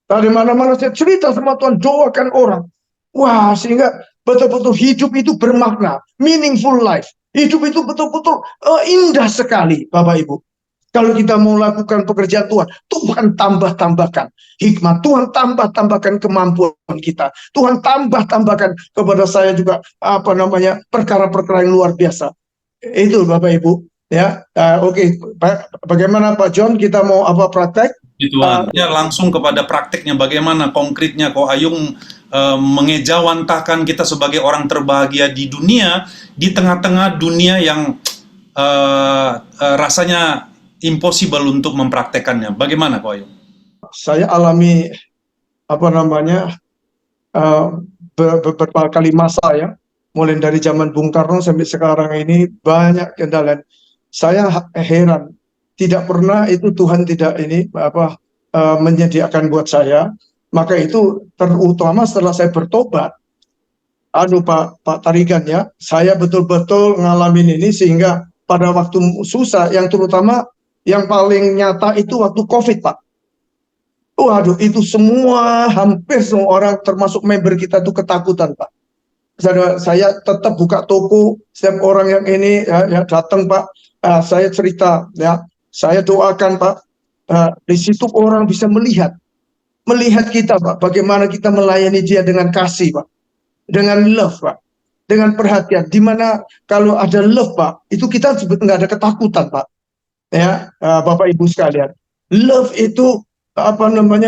E: Dari mana-mana saya cerita sama Tuhan, doakan orang. Wah, sehingga betul-betul hidup itu bermakna, meaningful life. Hidup itu betul-betul indah sekali, Bapak Ibu. Kalau kita mau lakukan pekerjaan Tuhan, Tuhan tambah-tambahkan hikmat, Tuhan tambah-tambahkan kemampuan kita, Tuhan tambah-tambahkan kepada saya juga perkara-perkara yang luar biasa. Itu Bapak Ibu, ya. Oke. Bagaimana Pak John? Kita mau praktek?
B: Tuhan. Ya, langsung kepada prakteknya, bagaimana konkretnya Ko Ayung mengejawantahkan kita sebagai orang terbahagia di dunia, di tengah-tengah dunia yang rasanya impossible untuk mempraktekannya. Bagaimana Ko Ayung?
E: Saya alami beberapa kali masa ya, mulai dari zaman Bung Karno sampai sekarang ini banyak kendala. Saya heran, tidak pernah itu Tuhan tidak menyediakan buat saya. Maka itu terutama setelah saya bertobat, Pak Tarigan ya, saya betul-betul ngalamin ini sehingga pada waktu susah, yang terutama yang paling nyata itu waktu COVID, Pak. Waduh, itu hampir semua orang termasuk member kita itu ketakutan, Pak. Saya tetap buka toko, setiap orang yang ini ya datang, Pak. Saya cerita, ya, saya doakan, Pak. Di situ orang bisa melihat kita, Pak, bagaimana kita melayani dia dengan kasih, Pak, dengan love, Pak, dengan perhatian. Dimana kalau ada love, Pak, itu kita sebetulnya nggak ada ketakutan, Pak. Ya, Bapak Ibu sekalian, love itu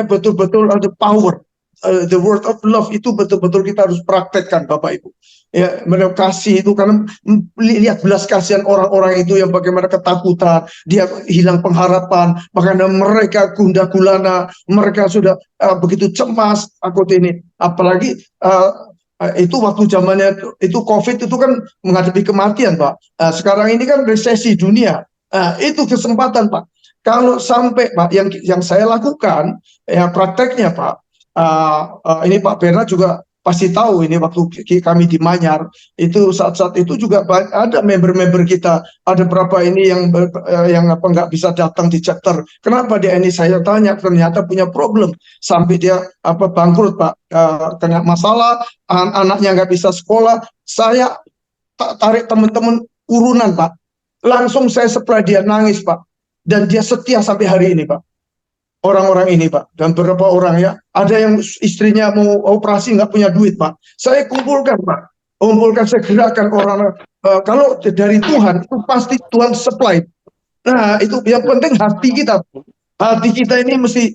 E: betul-betul ada power. The word of love itu betul-betul kita harus praktekkan, Bapak Ibu. Ya, kasih itu karena lihat belas kasihan orang-orang itu yang bagaimana ketakutan, dia hilang pengharapan, makanya mereka gundah gulana, mereka sudah begitu cemas takut ini. Apalagi itu waktu zamannya itu COVID itu kan menghadapi kematian, Pak. Sekarang ini kan resesi dunia. Itu kesempatan, Pak. Kalau sampai, Pak, yang saya lakukan ya prakteknya, Pak. Ini Pak Bernard juga pasti tahu, ini waktu kami di Manyar itu saat-saat itu juga ada member-member kita, ada berapa ini yang nggak bisa datang di chapter. Kenapa dia ini? Saya tanya, ternyata punya problem sampai dia bangkrut, Pak, kena masalah, anaknya nggak bisa sekolah. Saya tarik teman-teman urunan, Pak. Langsung saya supply dia, nangis, Pak, dan dia setia sampai hari ini, Pak. Orang-orang ini, Pak, dan beberapa orang ya, ada yang istrinya mau operasi nggak punya duit, Pak. Saya kumpulkan, Pak, saya gerakan orang. Kalau dari Tuhan itu pasti Tuhan supply. Nah, itu yang penting hati kita. Hati kita ini mesti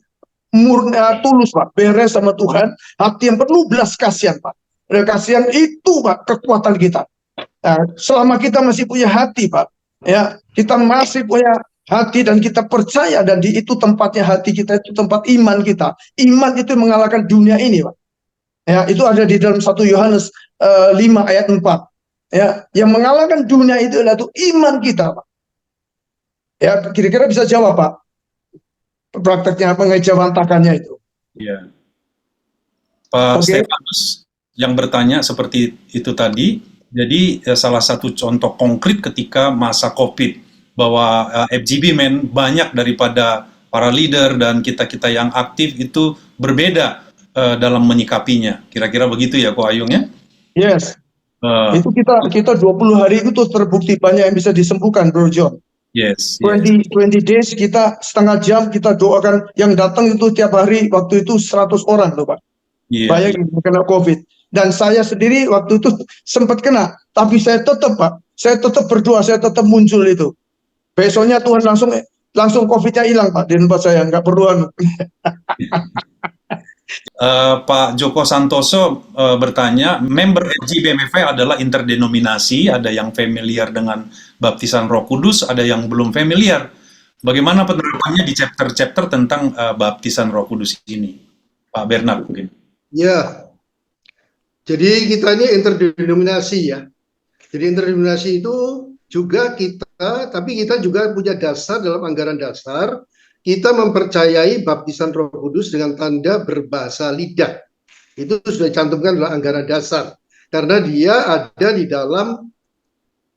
E: murni, tulus, Pak, beres sama Tuhan. Hati yang penuh belas kasihan, Pak. Dan kasihan itu, Pak, kekuatan kita. Selama kita masih punya hati, Pak, ya, kita masih punya hati dan kita percaya, dan di itu tempatnya hati kita, itu tempat iman kita. Iman itu mengalahkan dunia ini, Pak. Ya, itu ada di dalam 1 Yohanes 5 ayat 4. Ya, yang mengalahkan dunia itu adalah iman kita, Pak. Ya, kira-kira bisa jawab, Pak, prakteknya mengejawantahkannya itu.
B: Iya. Pak Stefanus yang bertanya seperti itu tadi. Jadi salah satu contoh konkret ketika masa COVID, bahwa FGB Men banyak daripada para leader dan kita-kita yang aktif itu berbeda dalam menyikapinya. Kira-kira begitu ya, Ko Ayung ya?
E: Yes. Itu kita 20 hari itu terbukti banyak yang bisa disembuhkan, Bro John.
B: Yes.
E: 20 days kita setengah jam kita doakan, yang datang itu tiap hari waktu itu 100 orang loh, Pak.
B: Yeah.
E: Banyak yang kena COVID. Dan saya sendiri waktu itu sempat kena, tapi saya tetap, Pak, saya tetap berdoa, saya tetap muncul itu. Besoknya Tuhan langsung COVID-nya hilang, Pak, di tempat saya, nggak perlu.
B: Pak Joko Santoso bertanya, member FG BMFI adalah interdenominasi, ada yang familiar dengan baptisan Roh Kudus, ada yang belum familiar. Bagaimana penerapannya di chapter-chapter tentang baptisan Roh Kudus ini? Pak Bernard mungkin.
D: Ya, jadi kita ini interdenominasi ya. Jadi interdenominasi itu juga kita, tapi kita juga punya dasar dalam anggaran dasar. Kita mempercayai baptisan Roh Kudus dengan tanda berbahasa lidah. Itu sudah dicantumkan dalam anggaran dasar. Karena dia ada di dalam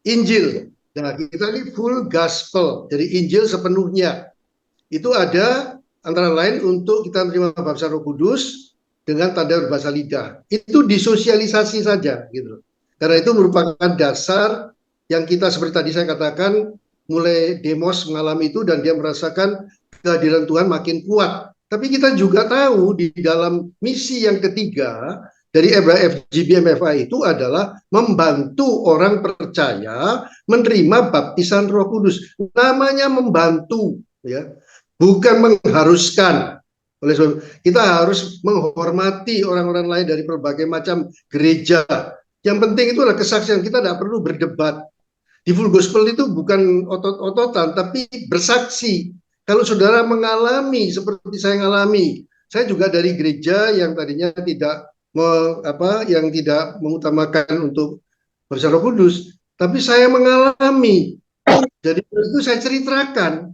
D: Injil. Nah, kita ini full gospel. Jadi Injil sepenuhnya. Itu ada antara lain untuk kita menerima baptisan Roh Kudus dengan tanda berbahasa lidah. Itu disosialisasi saja gitu. Karena itu merupakan dasar yang kita seperti tadi saya katakan mulai Demos mengalami itu dan dia merasakan kehadiran Tuhan makin kuat. Tapi kita juga tahu di dalam misi yang ketiga dari FGBMFI itu adalah membantu orang percaya menerima baptisan Roh Kudus. Namanya membantu, ya, bukan mengharuskan. Oleh sebab kita harus menghormati orang-orang lain dari berbagai macam gereja. Yang penting itu adalah kesaksian, kita tidak perlu berdebat. Di full gospel itu bukan otot-ototan, tapi bersaksi. Kalau saudara mengalami seperti saya mengalami, saya juga dari gereja yang tadinya tidak yang tidak mengutamakan untuk baptisan Roh Kudus, tapi saya mengalami. Jadi itu saya ceritakan.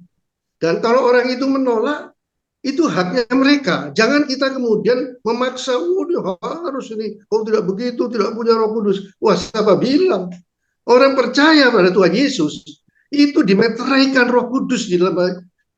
D: Dan kalau orang itu menolak, itu haknya mereka. Jangan kita kemudian memaksa, harus ini, kalau tidak begitu, tidak punya Roh Kudus. Wah, siapa bilang? Orang percaya pada Tuhan Yesus, itu dimeteraikan Roh Kudus di dalam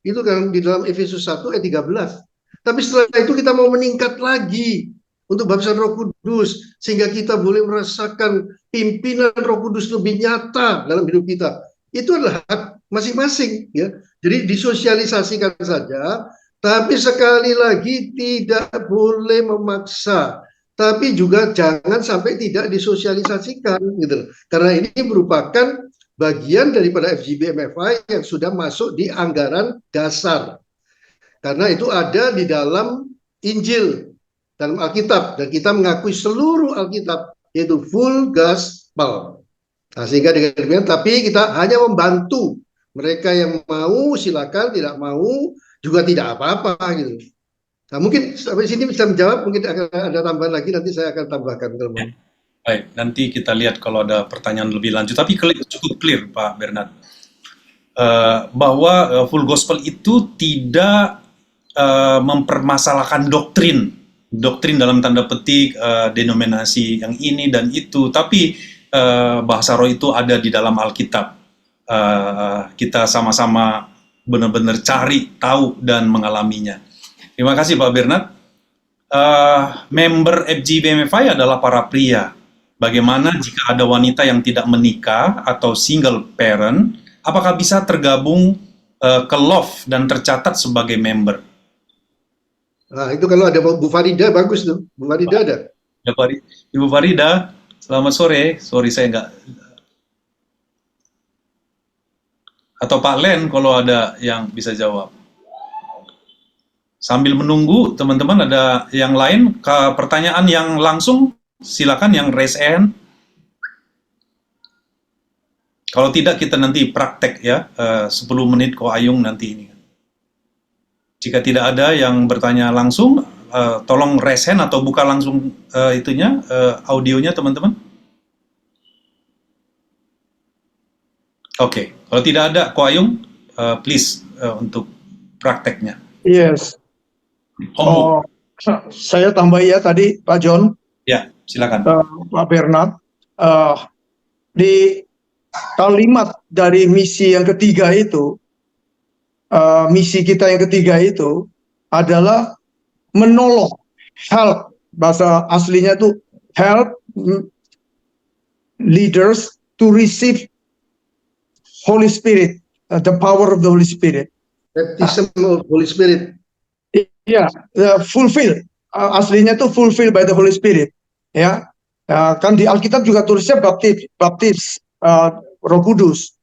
D: itu kan di dalam Efesus 1 ayat 13. Tapi setelah itu kita mau meningkat lagi untuk baptisan Roh Kudus sehingga kita boleh merasakan pimpinan Roh Kudus lebih nyata dalam hidup kita. Itu adalah hak masing-masing ya. Jadi disosialisasikan saja, tapi sekali lagi tidak boleh memaksa. Tapi juga jangan sampai tidak disosialisasikan gitu. Karena ini merupakan bagian daripada FGBMFI yang sudah masuk di anggaran dasar. Karena itu ada di dalam Injil, dalam Alkitab. Dan kita mengakui seluruh Alkitab, yaitu full gospel. Nah, sehingga dengan demikian, tapi kita hanya membantu. Mereka yang mau silakan, tidak mau juga tidak apa-apa gitu. Nah, mungkin sampai sini bisa menjawab, mungkin akan ada tambahan lagi, nanti saya akan tambahkan.
B: Baik, nanti kita lihat kalau ada pertanyaan lebih lanjut. Tapi cukup clear, Pak Bernard, bahwa full gospel itu tidak mempermasalahkan doktrin dalam tanda petik, denominasi yang ini dan itu. Tapi bahasa roh itu ada di dalam Alkitab. Kita sama-sama benar-benar cari, tahu, dan mengalaminya. Terima kasih, Pak Bernard. Member FGBMFI adalah para pria. Bagaimana jika ada wanita yang tidak menikah atau single parent, apakah bisa tergabung ke LOVE dan tercatat sebagai member?
D: Nah, itu kalau ada Bu Farida, bagus tuh. Bu Farida ada.
B: Ya, Ibu Farida, selamat sore. Sorry, saya nggak. Atau Pak Len, kalau ada yang bisa jawab. Sambil menunggu, teman-teman ada yang lain, pertanyaan yang langsung, silakan yang raise hand. Kalau tidak, kita nanti praktek ya, 10 menit Ko Ayung nanti ini. Jika tidak ada yang bertanya langsung, tolong raise hand atau buka langsung audionya teman-teman. Oke, kalau tidak ada Ko Ayung, please untuk prakteknya.
E: Yes. Saya tambah ya tadi Pak John.
B: Ya, silakan.
E: Pak Bernard, di kalimat dari misi yang ketiga itu, misi kita yang ketiga itu adalah menolong, help, bahasa aslinya itu help leaders to receive Holy Spirit, the power of the Holy Spirit.
D: Baptism of Holy Spirit.
E: Iya, fulfill. Aslinya itu fulfill by the Holy Spirit. Ya, kan di Alkitab juga tulisnya baptis Roh Kudus.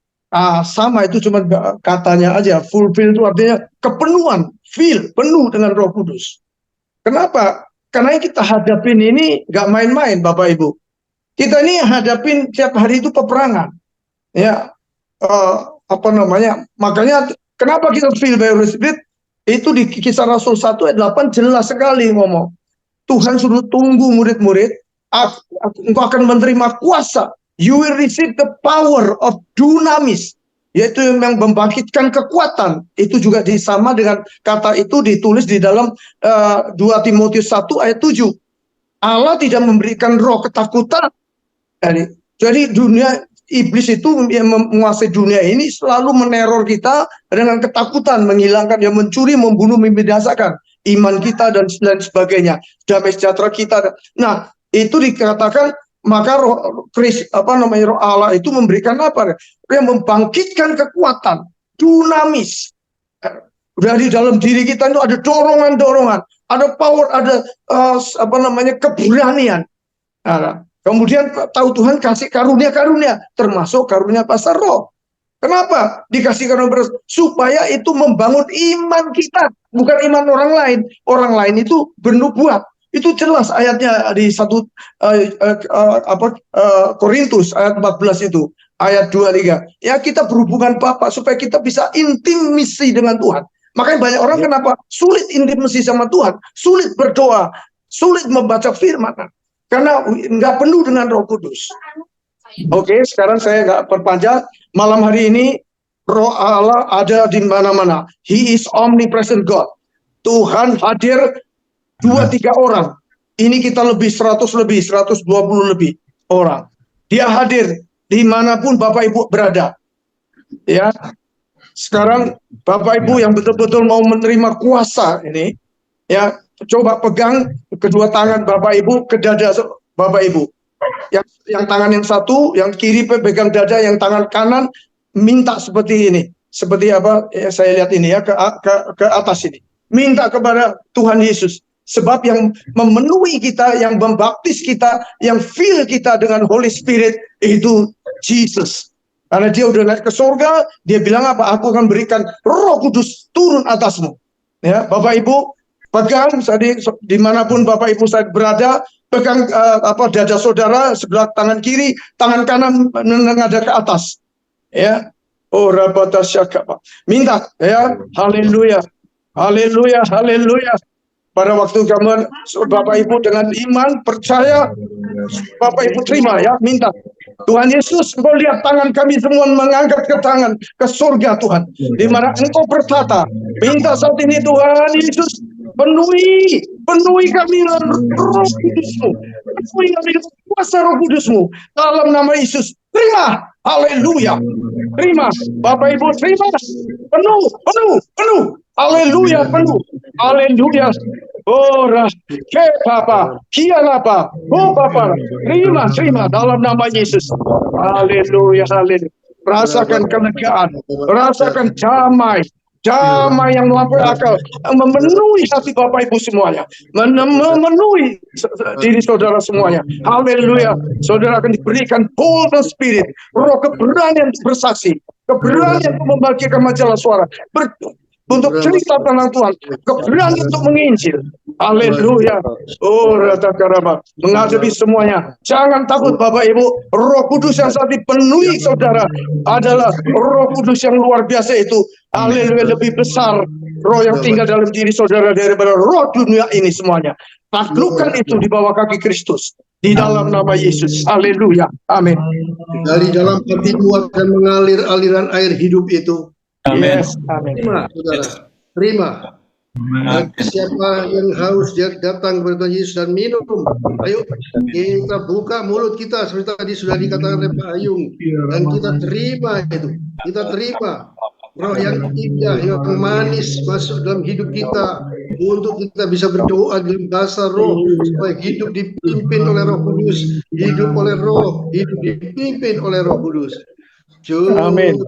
E: Sama, itu cuma katanya aja. Fulfill itu artinya kepenuhan, penuh dengan Roh Kudus. Kenapa Karena yang kita hadapin ini nggak main-main, Bapak Ibu. Kita ini hadapin tiap hari itu peperangan. Ya, makanya kenapa kita feel by Holy Spirit? Itu di Kisah Rasul 1 ayat 8 jelas sekali ngomong. Tuhan suruh tunggu murid-murid, engkau akan menerima kuasa. You will receive the power of dunamis, yaitu yang membangkitkan kekuatan. Itu juga sama dengan kata itu ditulis di dalam 2 Timotius 1 ayat 7. Allah tidak memberikan roh ketakutan. Jadi dunia iblis itu yang menguasai dunia ini selalu meneror kita dengan ketakutan, menghilangkan, yang mencuri, membunuh, membinasakan iman kita dan lain sebagainya, damai sejahtera kita. Nah, itu dikatakan maka roh Allah itu memberikan apa? Yang membangkitkan kekuatan, dunamis. Dari dalam diri kita itu ada dorongan-dorongan, ada power, ada keberanian. Nah, kemudian tahu Tuhan kasih karunia-karunia, termasuk karunia pasar roh. Kenapa dikasih karunia? Supaya itu membangun iman kita, bukan iman orang lain. Orang lain itu bernubuat. Itu jelas ayatnya di 1 Korintus ayat 14 itu, ayat 23. Ya, kita berhubungan Bapa supaya kita bisa intimisi dengan Tuhan. Makanya banyak orang kenapa sulit intimisi sama Tuhan, sulit berdoa, sulit membaca firman. Karena nggak penuh dengan Roh Kudus. Oke, sekarang saya nggak perpanjang. Malam hari ini Roh Allah ada di mana-mana. He is omnipresent God. Tuhan hadir 2-3 orang. Ini kita lebih 100 lebih, 120 lebih orang. Dia hadir dimanapun Bapak Ibu berada. Ya, sekarang Bapak Ibu yang betul-betul mau menerima kuasa ini, ya, coba pegang kedua tangan Bapak Ibu ke dada Bapak Ibu. Yang tangan yang satu, yang kiri pegang dada, yang tangan kanan minta seperti ini. Seperti apa ya, saya lihat ini ya, ke atas ini. Minta kepada Tuhan Yesus. Sebab yang memenuhi kita, yang membaptis kita, yang fill kita dengan Holy Spirit itu Jesus. Karena dia udah naik ke surga, dia bilang apa? Aku akan berikan Roh Kudus turun atasmu. Ya, Bapak Ibu pegang dimanapun Bapak Ibu saya berada, pegang dada saudara sebelah tangan kiri, tangan kanan menengadah ke atas. Ya, oh rabatasyaka. Minta, ya, haleluya, haleluya, haleluya. Pada waktu kamu Bapak Ibu dengan iman percaya, Bapak Ibu terima ya, minta. Tuhan Yesus, Engkau lihat tangan kami semua mengangkat ke tangan ke surga Tuhan, di mana Engkau bertata. Minta saat ini Tuhan Yesus, penuhi kami dengan Roh Kudus-Mu, penuhi kami dengan kuasa Roh Kudus-Mu dalam nama Yesus. Terima, haleluya, terima, Bapak Ibu terima, penuh, haleluya, penuh, haleluya. Oh, ke Bapa, kialapa, oh Bapa, terima dalam nama Yesus. Haleluya, haleluya. Rasakan kelegaan, rasakan damai yang melampaui akal, memenuhi hati Bapak Ibu semuanya, memenuhi diri saudara semuanya. Haleluya. Saudara akan diberikan boldness spirit, roh keberanian untuk bersaksi, keberanian untuk membagikan majalah suara, untuk cerita tentang Tuhan, keberanian untuk menginjil. Haleluya. Oh, rata karama, menghadapi semuanya. Jangan takut Bapak Ibu. Roh Kudus yang saat dipenuhi saudara adalah Roh Kudus yang luar biasa itu. Haleluya, lebih besar roh yang tinggal dalam diri saudara daripada roh dunia ini semuanya. Taklukkan itu di bawah kaki Kristus. Di dalam nama Yesus. Haleluya. Amin.
D: Dari dalam hatimu akan mengalir aliran air hidup itu.
B: Amin.
E: Yes, amin.
D: Terima, saudara. Terima. Bagi siapa yang haus, dia datang kepada Tuhan Yesus dan minum. Ayo kita buka mulut kita seperti tadi sudah dikatakan oleh Pak Ayung, dan kita terima itu. Kita terima roh yang indah, yang manis masuk dalam hidup kita, untuk kita bisa berdoa dalam bahasa roh, supaya hidup dipimpin oleh Roh Kudus, hidup oleh roh, hidup dipimpin oleh Roh Kudus.
E: Amin.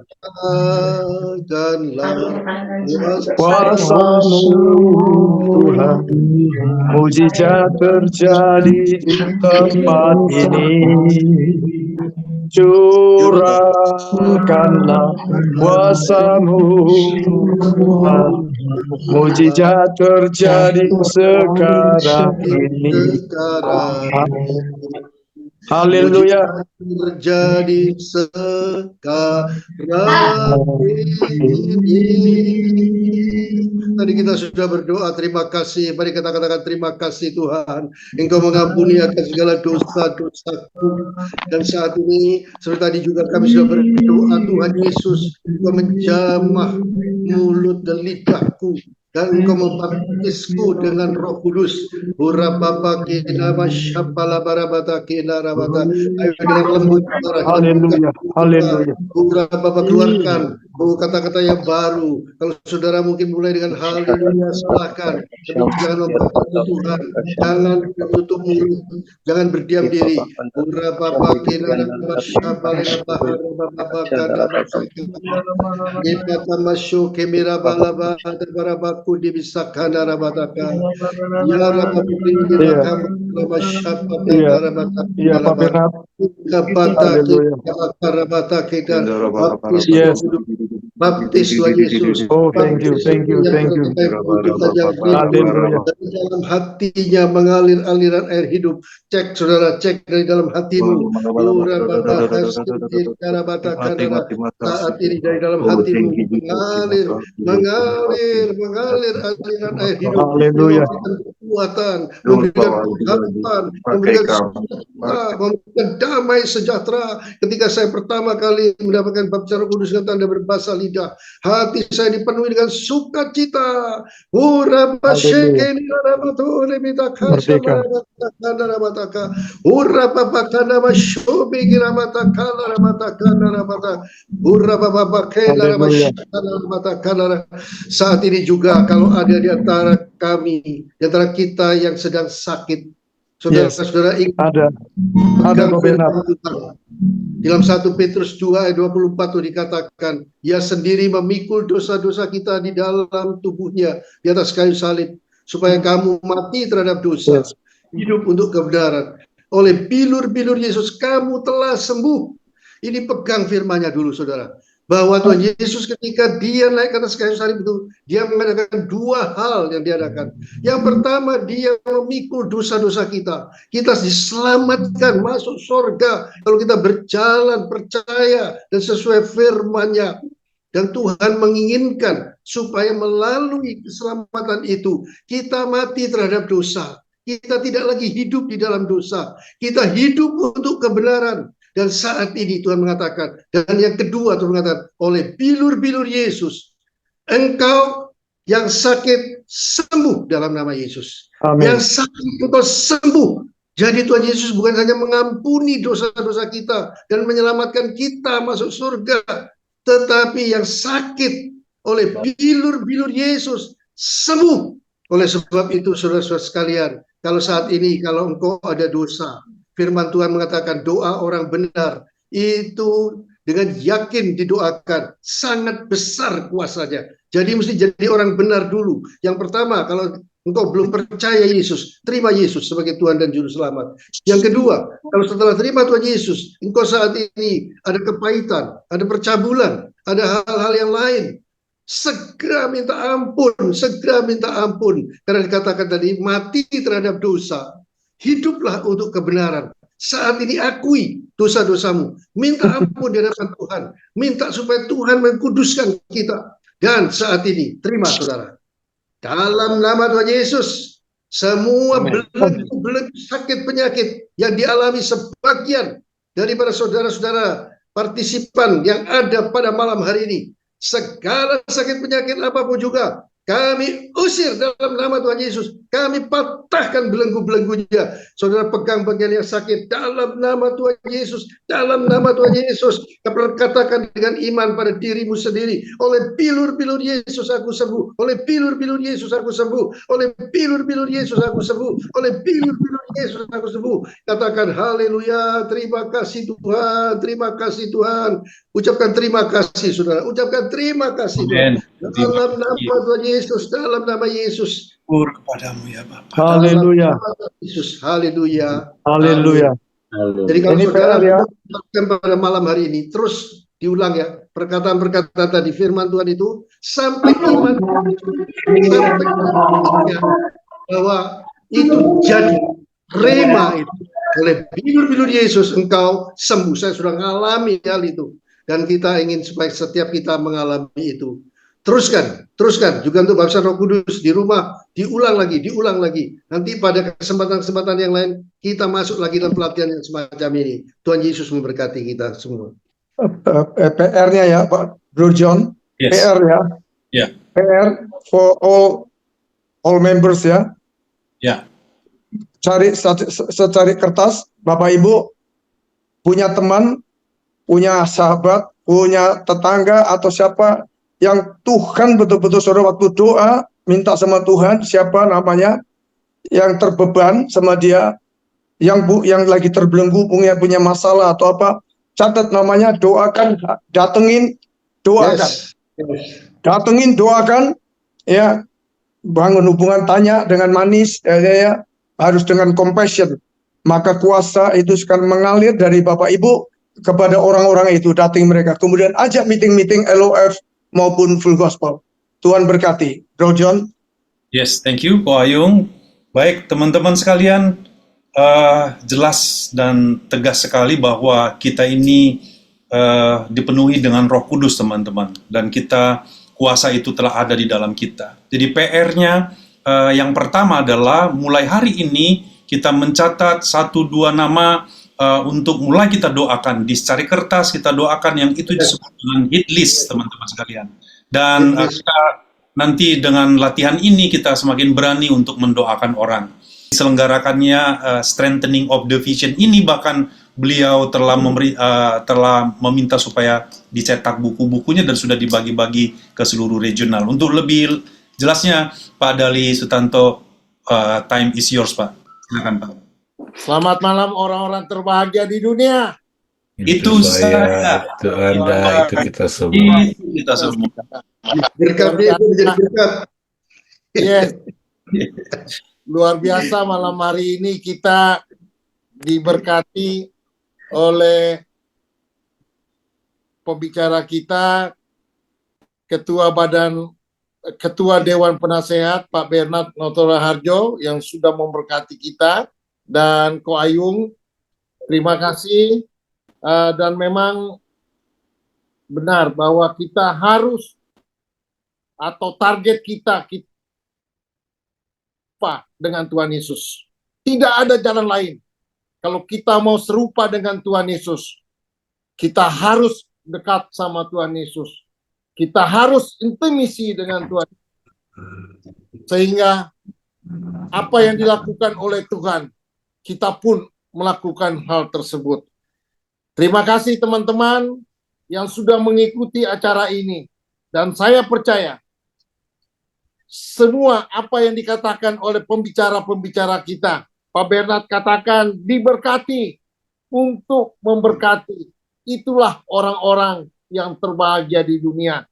D: Danlah
E: Kuasa-Mu Tuhan, mujizat terjadi di tempat ini. curahkanlah kuasa-Mu, mujizat terjadi sekarang ini. Haleluya.
D: Terjadi sekarang ini. Tadi kita sudah berdoa, terima kasih. Mari kita katakan terima kasih Tuhan. Engkau mengampuni akan segala dosa-dosaku. Dan saat ini, seperti tadi juga kami sudah berdoa, Tuhan Yesus, Engkau menjamah mulut dan lidahku. Dan Engkau membaptisku dengan Roh Kudus. Ura bapa kina masyapala barabata kina rabata. Ayo dengan lembut.
E: Haleluya. Haleluya.
D: Ura bapa keluarkan kata-kata yang baru. Kalau saudara mungkin mulai dengan haleluya, silakan. Jangan membatasi Tuhan. Jangan menutup mulut. Jangan berdiam diri. Ura bapa kina masyapala barabata kina rabata. Kita masuk ke mirabala barabata. Kudi bisa kana rabataka ya rabbi
E: Iya, Pak Bernard.
D: baptis Tuhan Yesus.
E: Oh, thank you. Haleluya.
D: Dalam hatinya mengalir aliran air hidup. Cek saudara, cek dari dalam hatimu. Saat ini dari dalam hatimu mengalir aliran air hidup.
E: Haleluya.
D: Kekuatan, memberikan harapan, memberikan damai sejahtera. Ketika saya pertama kali mendapatkan baptisan Roh Kudus dengan tanda berbahasa lidah, hati saya dipenuhi dengan sukacita. Saat ini juga kalau ada di antara kami, di antara kita yang sedang sakit, saudara-saudara ingat
E: ada benar.
D: Dalam 1 Petrus 2 ayat 24 itu dikatakan, Ia sendiri memikul dosa-dosa kita di dalam tubuhnya di atas kayu salib, supaya kamu mati terhadap dosa, hidup untuk kebenaran. Oleh bilur-bilur Yesus kamu telah sembuh. Ini pegang firman-Nya dulu, saudara. Bahwa Tuhan Yesus ketika dia naik ke atas kayu salib itu, dia mengadakan dua hal yang diadakan. Yang pertama, dia memikul dosa-dosa kita. Kita diselamatkan masuk surga kalau kita berjalan percaya dan sesuai firman-Nya. Dan Tuhan menginginkan supaya melalui keselamatan itu kita mati terhadap dosa. Kita tidak lagi hidup di dalam dosa. Kita hidup untuk kebenaran. Dan saat ini Tuhan mengatakan, dan yang kedua Tuhan mengatakan, oleh bilur-bilur Yesus, engkau yang sakit sembuh dalam nama Yesus.
E: Amin.
D: Yang sakit engkau sembuh. Jadi Tuhan Yesus bukan hanya mengampuni dosa-dosa kita dan menyelamatkan kita masuk surga, tetapi yang sakit oleh bilur-bilur Yesus sembuh. Oleh sebab itu saudara-saudara sekalian, kalau saat ini kalau engkau ada dosa, firman Tuhan mengatakan doa orang benar itu dengan yakin didoakan, sangat besar kuasanya. Jadi mesti jadi orang benar dulu. Yang pertama, kalau engkau belum percaya Yesus, terima Yesus sebagai Tuhan dan Juru Selamat. Yang kedua, kalau setelah terima Tuhan Yesus, engkau saat ini ada kepahitan, ada percabulan, ada hal-hal yang lain, segera minta ampun, segera minta ampun. Karena dikatakan tadi, mati terhadap dosa, hiduplah untuk kebenaran. Saat ini akui dosa-dosamu. Minta ampun di hadapan Tuhan. Minta supaya Tuhan mengkuduskan kita. Dan saat ini, terima saudara. Dalam nama Tuhan Yesus, semua belenggu sakit penyakit yang dialami sebagian daripada saudara-saudara partisipan yang ada pada malam hari ini, segala sakit penyakit apapun juga, kami usir dalam nama Tuhan Yesus. Kami patahkan belenggu-belenggunya. Saudara pegang bagian yang sakit dalam nama Tuhan Yesus. Dalam nama Tuhan Yesus. Katakan dengan iman pada dirimu sendiri. Oleh bilur-bilur Yesus aku sembuh. Oleh bilur-bilur Yesus aku sembuh. Oleh bilur-bilur Yesus aku sembuh. Oleh bilur-bilur Yesus aku sembuh. Katakan haleluya. Terima kasih Tuhan. Terima kasih Tuhan. Ucapkan terima kasih saudara. Ucapkan terima kasih Tuhan. Dalam nama Tuhan Yesus. Dalam nama Yesus.
B: Kepadamu ya Bapa.
E: Haleluya.
D: Yesus, haleluya.
E: Haleluya.
D: Jadi kalau
E: Ini
D: saudara
E: PR ya.
D: mendengarkan pada malam hari ini, terus diulang ya, perkataan-perkataan tadi, firman Tuhan itu, sampai iman, sampai ya, bahwa itu jadi rema itu. Oleh bilur-bilur Yesus engkau sembuh. Saya sudah mengalami hal itu. Dan kita ingin supaya setiap kita mengalami itu. Teruskan, teruskan. Juga untuk bangsa Roh Kudus di rumah, diulang lagi, diulang lagi. Nanti pada kesempatan-kesempatan yang lain, kita masuk lagi dalam pelatihan yang semacam ini. Tuhan Yesus memberkati kita semua.
E: PR-nya ya, Pak Bro John.
B: Yes.
E: PR ya.
B: Ya,
E: PR for all members ya.
B: ya,
E: Cari secari kertas, Bapak Ibu punya teman, punya sahabat, punya tetangga atau siapa yang Tuhan betul-betul saudara waktu doa minta sama Tuhan siapa namanya yang terbeban sama dia, yang lagi terbelenggu punya masalah atau apa, catat namanya, doakan, datengin, doakan,
D: Yes.
E: datengin, doakan, ya, bangun hubungan tanya dengan manis, ya, harus dengan compassion. Maka kuasa itu sekarang mengalir dari Bapak Ibu kepada orang-orang itu, dating mereka. Kemudian ajak meeting-meeting LOF maupun full gospel. Tuhan berkati. Bro John.
B: yes, thank you, Ko Ayung. Baik, teman-teman sekalian, jelas dan tegas sekali bahwa kita ini dipenuhi dengan Roh Kudus, teman-teman, dan kita kuasa itu telah ada di dalam kita. Jadi PR-nya yang pertama adalah mulai hari ini kita mencatat 1-2 nama untuk mulai kita doakan di secari kertas, kita doakan yang itu disebut dengan hit list, teman-teman sekalian. Dan kita nanti dengan latihan ini kita semakin berani untuk mendoakan orang. Diselenggarakannya strengthening of the vision ini, bahkan beliau telah meminta supaya dicetak buku-bukunya dan sudah dibagi-bagi ke seluruh regional. Untuk lebih jelasnya, Pak Dali Sutanto, time is yours, Pak. Silakan, Pak.
F: Selamat malam orang-orang terbahagia di dunia.
B: Itu saya.
G: Itu Anda, itu kita semua.
B: Itu kita semua.
D: Berkatnya itu menjadi berkat.
F: Yes. Luar biasa malam hari ini kita diberkati oleh pembicara kita, Ketua Dewan Penasehat Pak Bernard Notora Harjo yang sudah memberkati kita, dan Ko Ayung, terima kasih. Dan memang benar bahwa kita harus, atau target kita dengan Tuhan Yesus. Tidak ada jalan lain. Kalau kita mau serupa dengan Tuhan Yesus, kita harus dekat sama Tuhan Yesus. Kita harus intimisi dengan Tuhan. Sehingga apa yang dilakukan oleh Tuhan, kita pun melakukan hal tersebut. Terima kasih teman-teman yang sudah mengikuti acara ini. Dan saya percaya semua apa yang dikatakan oleh pembicara-pembicara kita, Pak Bernard katakan diberkati untuk memberkati. Itulah orang-orang yang terbahagia di dunia.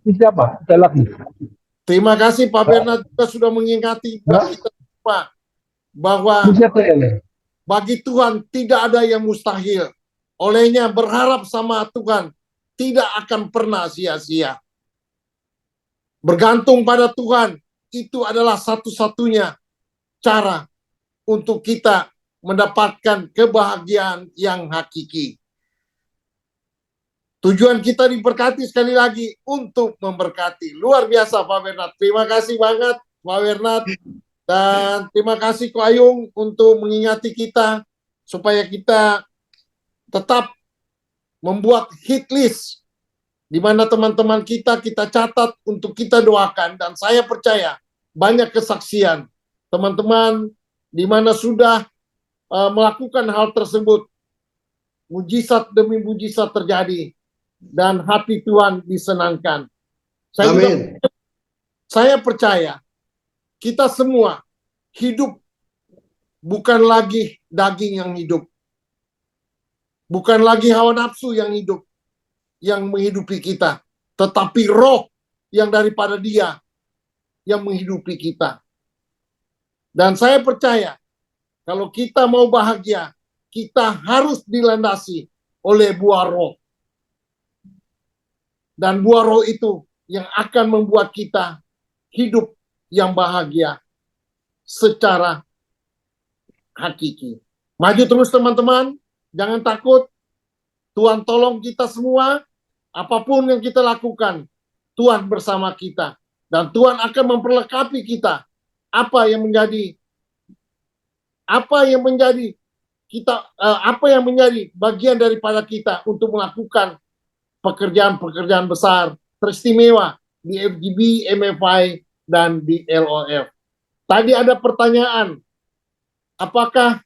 E: Siapa? Ada lagi.
F: Terima kasih Pak Bernard juga sudah mengingati kita semua bahwa bagi Tuhan tidak ada yang mustahil. Olehnya berharap sama Tuhan tidak akan pernah sia-sia. Bergantung pada Tuhan itu adalah satu-satunya cara untuk kita mendapatkan kebahagiaan yang hakiki. Tujuan kita diberkati sekali lagi untuk memberkati. Luar biasa Pak Bernard. Terima kasih banget Pak Bernard. Dan terima kasih Ko Ayung untuk mengingati kita supaya kita tetap membuat hit list di mana teman-teman kita catat untuk kita doakan. Dan saya percaya banyak kesaksian teman-teman di mana sudah melakukan hal tersebut. Mujizat demi mujizat terjadi dan hati Tuhan disenangkan.
D: Amin.
F: Saya percaya kita semua hidup bukan lagi daging yang hidup. Bukan lagi hawa nafsu yang hidup, yang menghidupi kita. Tetapi roh yang daripada Dia yang menghidupi kita. Dan saya percaya Kalau kita mau bahagia, kita harus dilandasi oleh buah roh. Dan buah roh itu yang akan membuat kita hidup yang bahagia secara hakiki. Maju terus teman-teman, jangan takut. Tuhan tolong kita semua, apapun yang kita lakukan, Tuhan bersama kita. Dan Tuhan akan memperlengkapi kita. Apa yang menjadi bagian daripada kita untuk melakukan pekerjaan-pekerjaan besar, teristimewa di FGB, MFI, dan di LOF. Tadi ada pertanyaan, apakah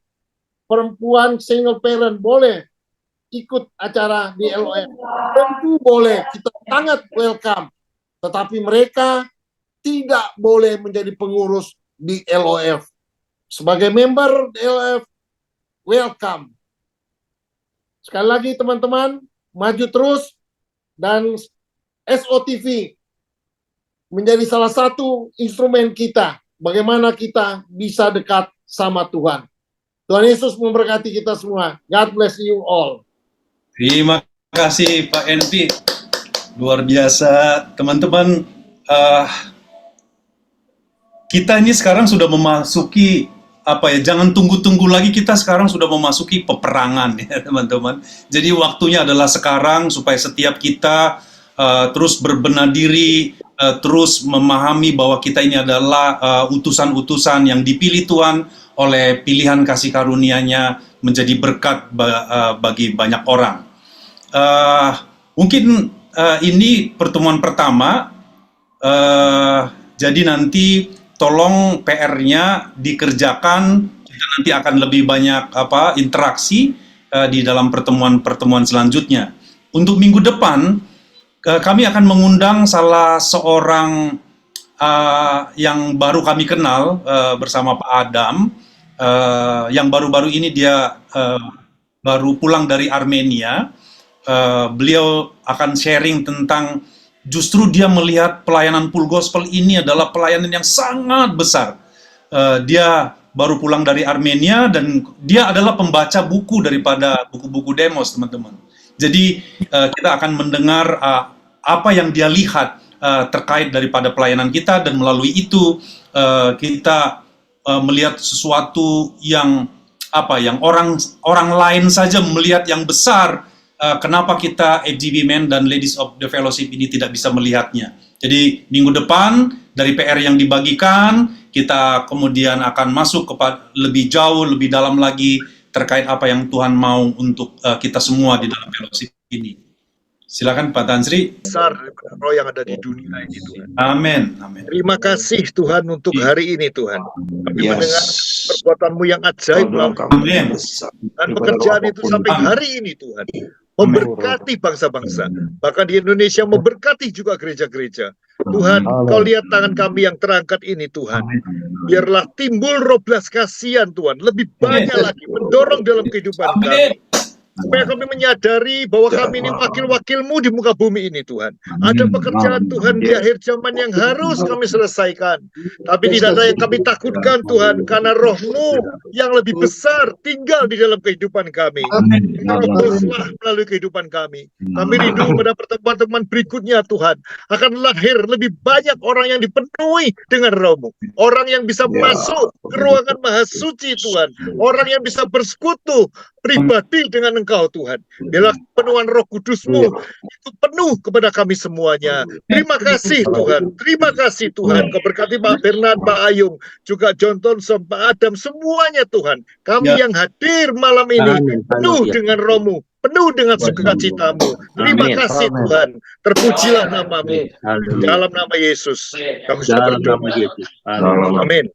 F: perempuan single parent boleh ikut acara di LOF? Tentu boleh, kita sangat welcome. Tetapi mereka tidak boleh menjadi pengurus di LOF. Sebagai member di LOF, welcome. Sekali lagi teman-teman, maju terus, dan SOTV menjadi salah satu instrumen kita bagaimana kita bisa dekat sama Tuhan. Tuhan Yesus memberkati kita semua. God bless you all.
B: Terima kasih Pak NP, luar biasa teman-teman. Kita ini sekarang sudah memasuki jangan tunggu-tunggu lagi, kita sekarang sudah memasuki peperangan ya teman-teman. Jadi waktunya adalah sekarang supaya setiap kita terus berbenah diri, terus memahami bahwa kita ini adalah utusan-utusan yang dipilih Tuhan oleh pilihan kasih karunia-Nya menjadi berkat bagi banyak orang. Mungkin ini pertemuan pertama, jadi nanti tolong PR-nya dikerjakan, kita nanti akan lebih banyak interaksi di dalam pertemuan-pertemuan selanjutnya. Untuk minggu depan, kami akan mengundang salah seorang yang baru kami kenal bersama Pak Adam, yang baru-baru ini dia baru pulang dari Armenia. Beliau akan sharing tentang justru dia melihat pelayanan Full Gospel ini adalah pelayanan yang sangat besar. Dia baru pulang dari Armenia dan dia adalah pembaca buku daripada buku-buku Demos, teman-teman. Jadi kita akan mendengar apa yang dia lihat terkait daripada pelayanan kita, dan melalui itu kita melihat sesuatu yang yang orang lain saja melihat yang besar. Kenapa kita FGB Men dan Ladies of the Fellowship ini tidak bisa melihatnya. Jadi minggu depan dari PR yang dibagikan, kita kemudian akan masuk kepada lebih jauh, lebih dalam lagi terkait apa yang Tuhan mau untuk kita semua di dalam fellowship ini. Silakan Pak Tan Sri.
H: Besar roh yang ada di dunia ini Tuhan.
B: Amin. Amin.
H: Terima kasih Tuhan untuk hari ini Tuhan. Kami mendengar perbuatan-Mu yang ajaib.
B: Amin.
H: Dan pekerjaan itu sampai hari ini Tuhan. Memberkati bangsa-bangsa. Bahkan di Indonesia memberkati juga gereja-gereja. Tuhan, Kau lihat tangan kami yang terangkat ini Tuhan. Biarlah timbul roh belas kasihan Tuhan. Lebih banyak lagi mendorong dalam kehidupan kami. Supaya kami menyadari bahwa kami ini wakil-wakil-Mu di muka bumi ini Tuhan. Ada pekerjaan Tuhan di akhir zaman yang harus kami selesaikan. Tapi tidak ada yang kami takutkan Tuhan, karena Roh-Mu yang lebih besar tinggal di dalam kehidupan kami. Teruslah melalui kehidupan kami. Kami rindu pada pertemuan-pertemuan berikutnya Tuhan. Akan lahir lebih banyak orang yang dipenuhi dengan Roh-Mu. Orang yang bisa masuk ke ruangan maha suci Tuhan. Orang yang bisa bersekutu pribadi dengan Engkau Tuhan. Bila penuhan Roh Kudus-Mu itu penuh kepada kami semuanya. Terima kasih Tuhan. Terima kasih Tuhan. Kau berkati Pak Bernard, Pak Ayung, juga John Thompson, Pak Adam, semuanya Tuhan. Kami yang hadir malam ini penuh dengan Roh-Mu, penuh dengan sukacita-Mu. Terima kasih Tuhan. Terpujilah nama-Mu. Dalam nama Yesus kami sudah berdoa. Amin.